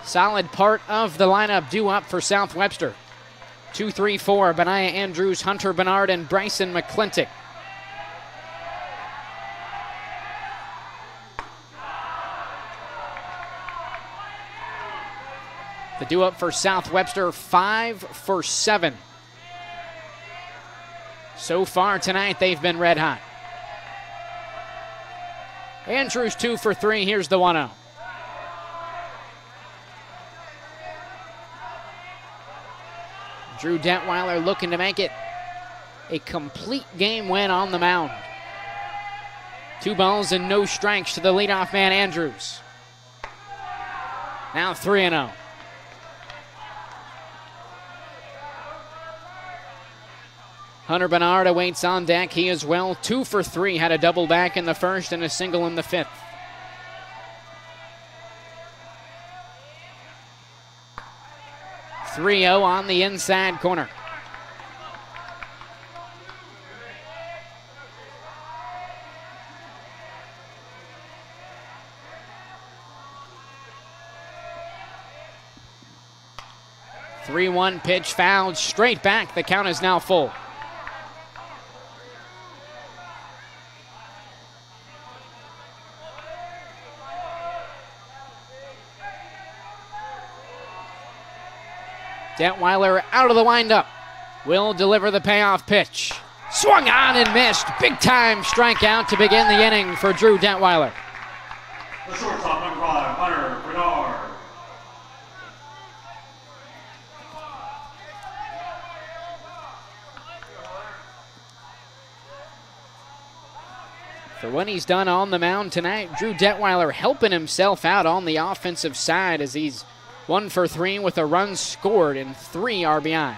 Solid part of the lineup due up for South Webster. 2-3-4, Benaiah Andrews, Hunter Bernard, and Bryson McClintock. The due up for South Webster, 5 for 7. So far tonight, they've been red hot. Andrews 2 for 3. Here's the 1-0. Drew Detweiler looking to make it a complete game win on the mound. 2 balls and no strikes to the leadoff man, Andrews. Now 3-0. Hunter Bernard awaits on deck. He as well 2 for 3. Had a double back in the first and a single in the 5th. .3-0 on the inside corner. .3-1 pitch fouled straight back. The count is now full. Detweiler out of the windup. Will deliver the payoff pitch. Swung on and missed. Big time strikeout to begin the inning for Drew Detweiler. The shortstop, number 5, Hunter Bernard. For when he's done on the mound tonight, Drew Detweiler helping himself out on the offensive side as he's 1 for 3 with a run scored and 3 RBI.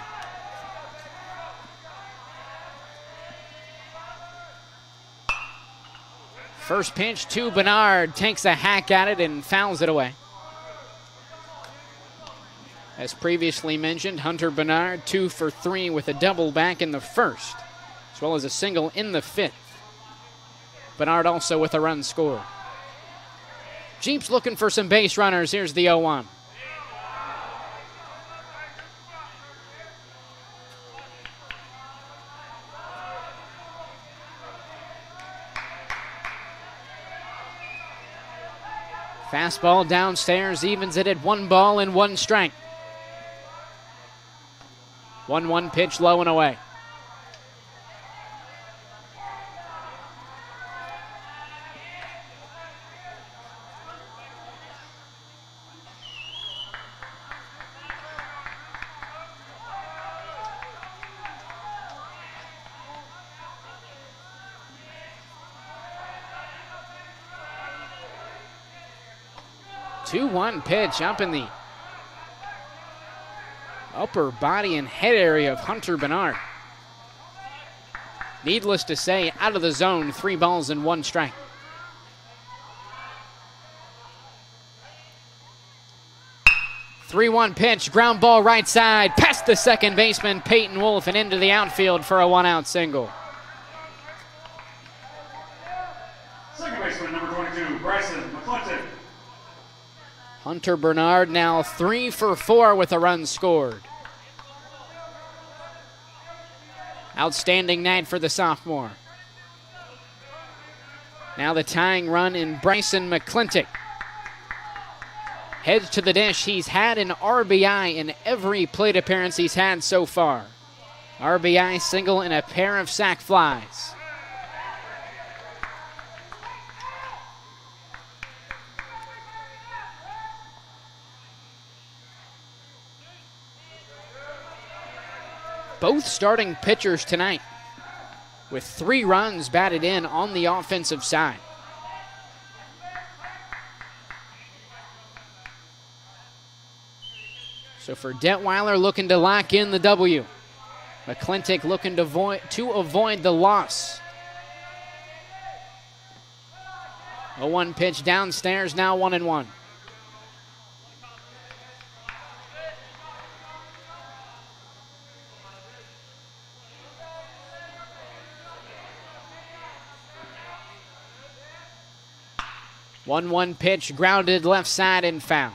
First pitch to Bernard, takes a hack at it and fouls it away. As previously mentioned, Hunter Bernard 2 for 3 with a double back in the first, as well as a single in the fifth. Bernard also with a run scored. Jeeps looking for some base runners. Here's the 0-1. Fastball downstairs, evens it at 1 ball and 1 strike. 1-1 pitch low and away. Two-one pitch up in the upper body and head area of Hunter Bernard. Needless to say, out of the zone, 3 balls and 1 strike. Three-one pitch, ground ball right side, past the second baseman, Peyton Wolf, and into the outfield for a 1-out single. Second baseman, number 22, Bryson McClintock. Hunter Bernard now 3 for 4 with a run scored. Outstanding night for the sophomore. Now the tying run in Bryson McClintock. Heads to the dish. He's had an RBI in every plate appearance he's had so far. RBI single and a pair of sac flies. Both starting pitchers tonight with 3 runs batted in on the offensive side. So for Detweiler looking to lock in the W. McClintock looking to avoid the loss. 0-1 pitch downstairs, now 1-1. One pitch, grounded left side and foul.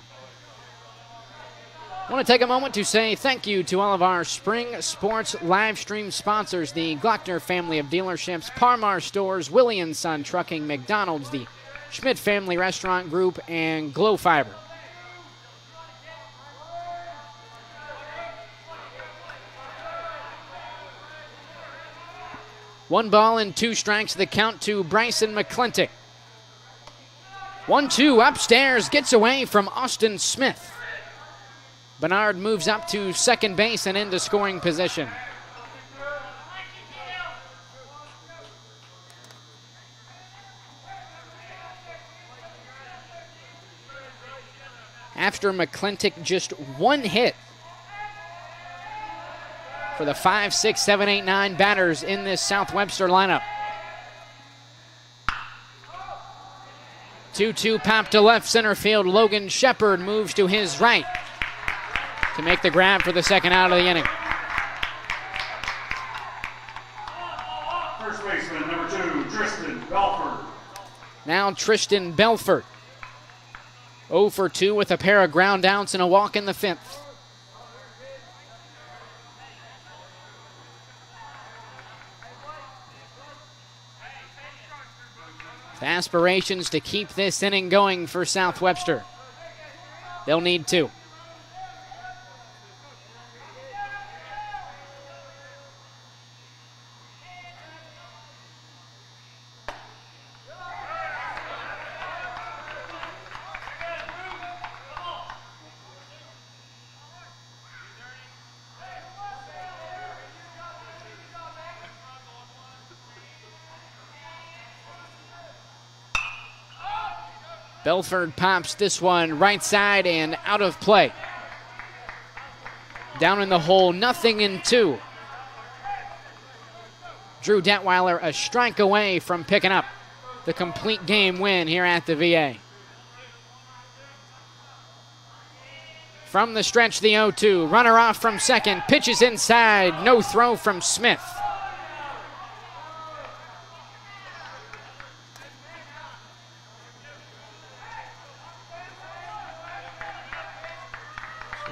I want to take a moment to say thank you to all of our spring sports live stream sponsors, the Glockner family of dealerships, Parmar Stores, Willie & Son Trucking, McDonald's, the Schmidt Family Restaurant Group, and Glow Fiber. One ball and 2 strikes, the count to Bryson McClintock. 1-2 upstairs, gets away from Austin Smith. Bernard moves up to second base and into scoring position. After McClintock, just 1 hit for the 5, 6, 7, 8, 9 batters in this South Webster lineup. 2-2 pop to left center field. Logan Shepard moves to his right to make the grab for the second out of the inning. First baseman, number 2, Tristan Belford. Now Tristan Belford. 0 for 2 with a pair of ground outs and a walk in the 5th. Aspirations to keep this inning going for South Webster. They'll need 2. Belford pops this one right side and out of play. Down in the hole, 0-2. Drew Detweiler a strike away from picking up the complete game win here at the VA. From the stretch, the 0-2. Runner off from second. Pitches inside. No throw from Smith.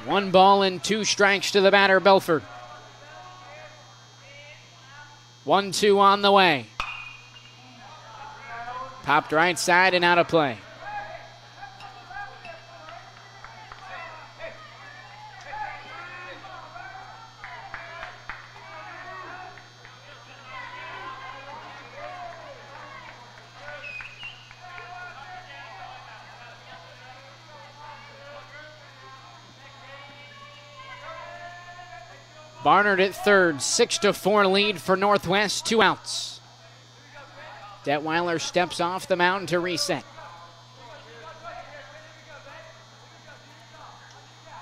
One ball and 2 strikes to the batter, Belford. 1-2 on the way. Popped right side and out of play. Barnard at third, 6-4 lead for Northwest, 2 outs. Detweiler steps off the mound to reset.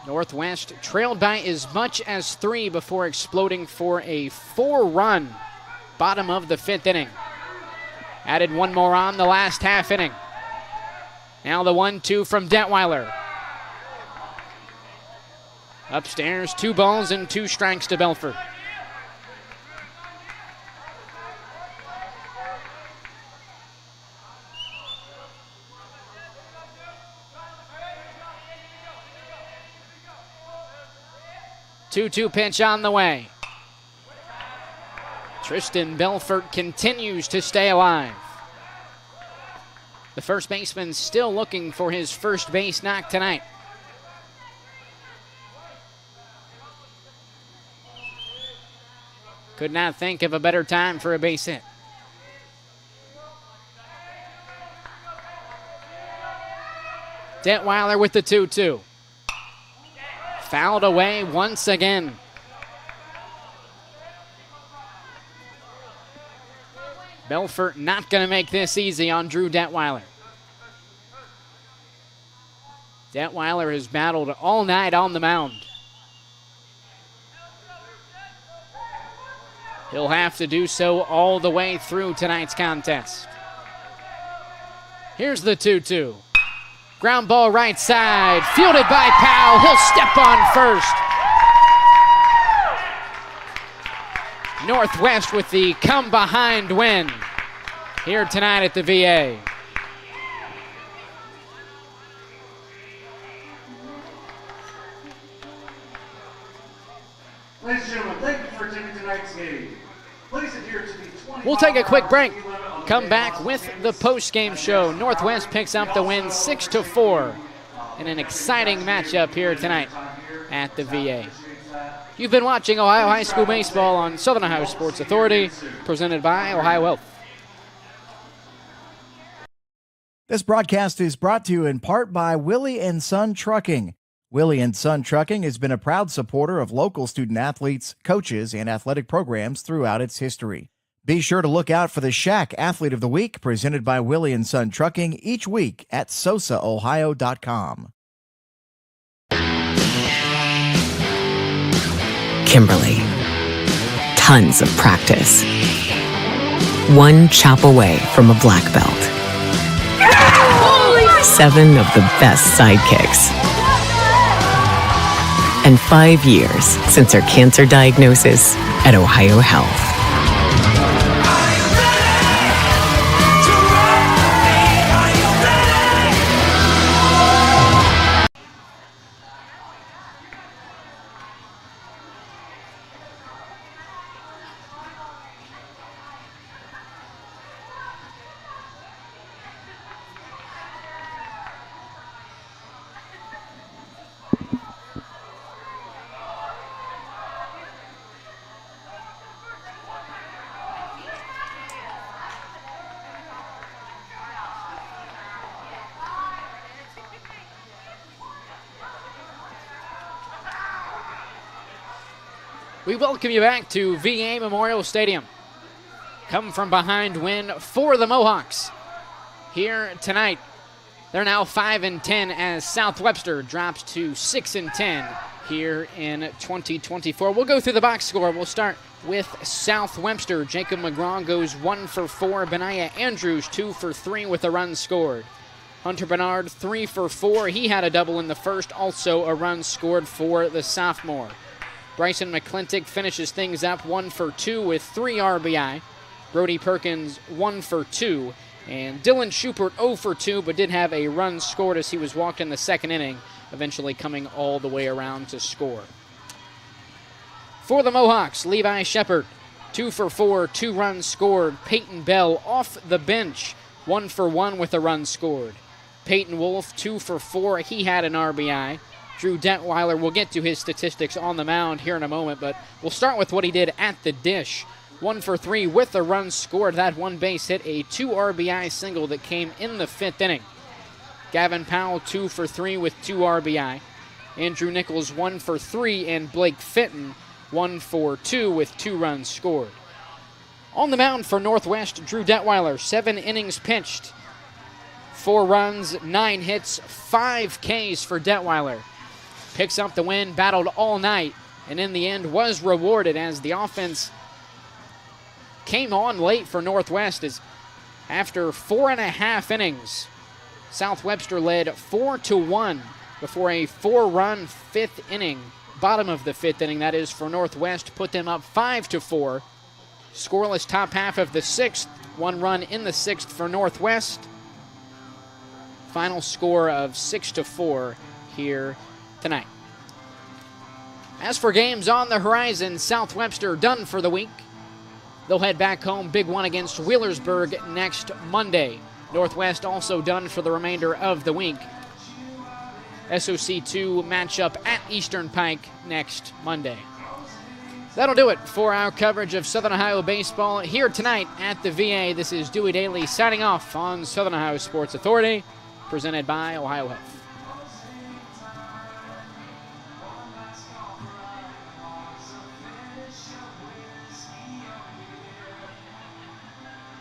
Northwest trailed by as much as 3 before exploding for a 4-run bottom of the 5th inning. Added 1 more on the last half inning. Now the 1-2 from Detweiler. Upstairs, 2 balls and 2 strikes to Belford. Two pitch on the way. Tristan Belfort continues to stay alive. The first baseman still looking for his first base knock tonight. Could not think of a better time for a base hit. Detweiler with the 2-2. Fouled away once again. Belfort not going to make this easy on Drew Detweiler. Detweiler has battled all night on the mound. He'll have to do so all the way through tonight's contest. Here's the 2-2. Ground ball right side, fielded by Powell. He'll step on first. Northwest with the come-behind win here tonight at the VA. Ladies and gentlemen, thank you for attending tonight's game. Please adhere to the 25 We'll take a quick break. Come back with the post-game show. Northwest picks up the win 6-4 in an exciting matchup here tonight at the VA. You've been watching Ohio High School Baseball on Southern Ohio Sports Authority, presented by OhioHealth. This broadcast is brought to you in part by Willie and Son Trucking. Willie and Son Trucking has been a proud supporter of local student athletes, coaches, and athletic programs throughout its history. Be sure to look out for the Shack Athlete of the Week presented by Willie and Son Trucking each week at SOSAOhio.com. Kimberly. Tons of practice. One chop away from a black belt. 7 of the best sidekicks. And 5 years since her cancer diagnosis at OhioHealth. We welcome you back to VA Memorial Stadium. Come from behind win for the Mohawks here tonight They're now 5-10 as South Webster drops to 6-10 here in 2024. We'll go through the box score. We'll start with South Webster. Jacob McGraw goes 1 for 4. Benaiah Andrews 2 for 3 with a run scored. Hunter Bernard 3 for 4. He had a double in the first, also a run scored for the sophomore. Bryson McClintock finishes things up 1 for 2 with 3 RBI. Brody Perkins 1 for 2. And Dylan Schubert 0 for 2, but did have a run scored as he was walked in the second inning, eventually coming all the way around to score. For the Mohawks, Levi Shepard 2 for 4, 2 runs scored. Peyton Bell off the bench 1 for 1 with a run scored. Peyton Wolf 2 for 4, he had an RBI. Drew Detweiler, we'll get to his statistics on the mound here in a moment, but we'll start with what he did at the dish. 1 for 3 with a run scored. That one base hit, a 2 RBI single that came in the 5th inning. Gavin Powell 2 for 3 with 2 RBI. Andrew Nichols 1 for 3, and Blake Fitton 1 for 2 with 2 runs scored. On the mound for Northwest, Drew Detweiler, 7 innings pitched, 4 runs, 9 hits, 5 Ks for Detweiler. Picks up the win, battled all night, and in the end was rewarded as the offense came on late for Northwest, as after 4.5 innings, South Webster led 4-1 before a 4-run 5th inning, bottom of the 5th inning, that is, for Northwest, put them up 5-4. Scoreless top half of the 6th, 1 run in the 6th for Northwest. Final score of 6-4 here tonight. As for games on the horizon, South Webster done for the week. They'll head back home, big one against Wheelersburg next Monday. Northwest also done for the remainder of the week. SOC2 matchup at Eastern Pike next Monday. That'll do it for our coverage of Southern Ohio baseball here tonight at the VA. This is Dewey Daly signing off on Southern Ohio Sports Authority, presented by OhioHealth.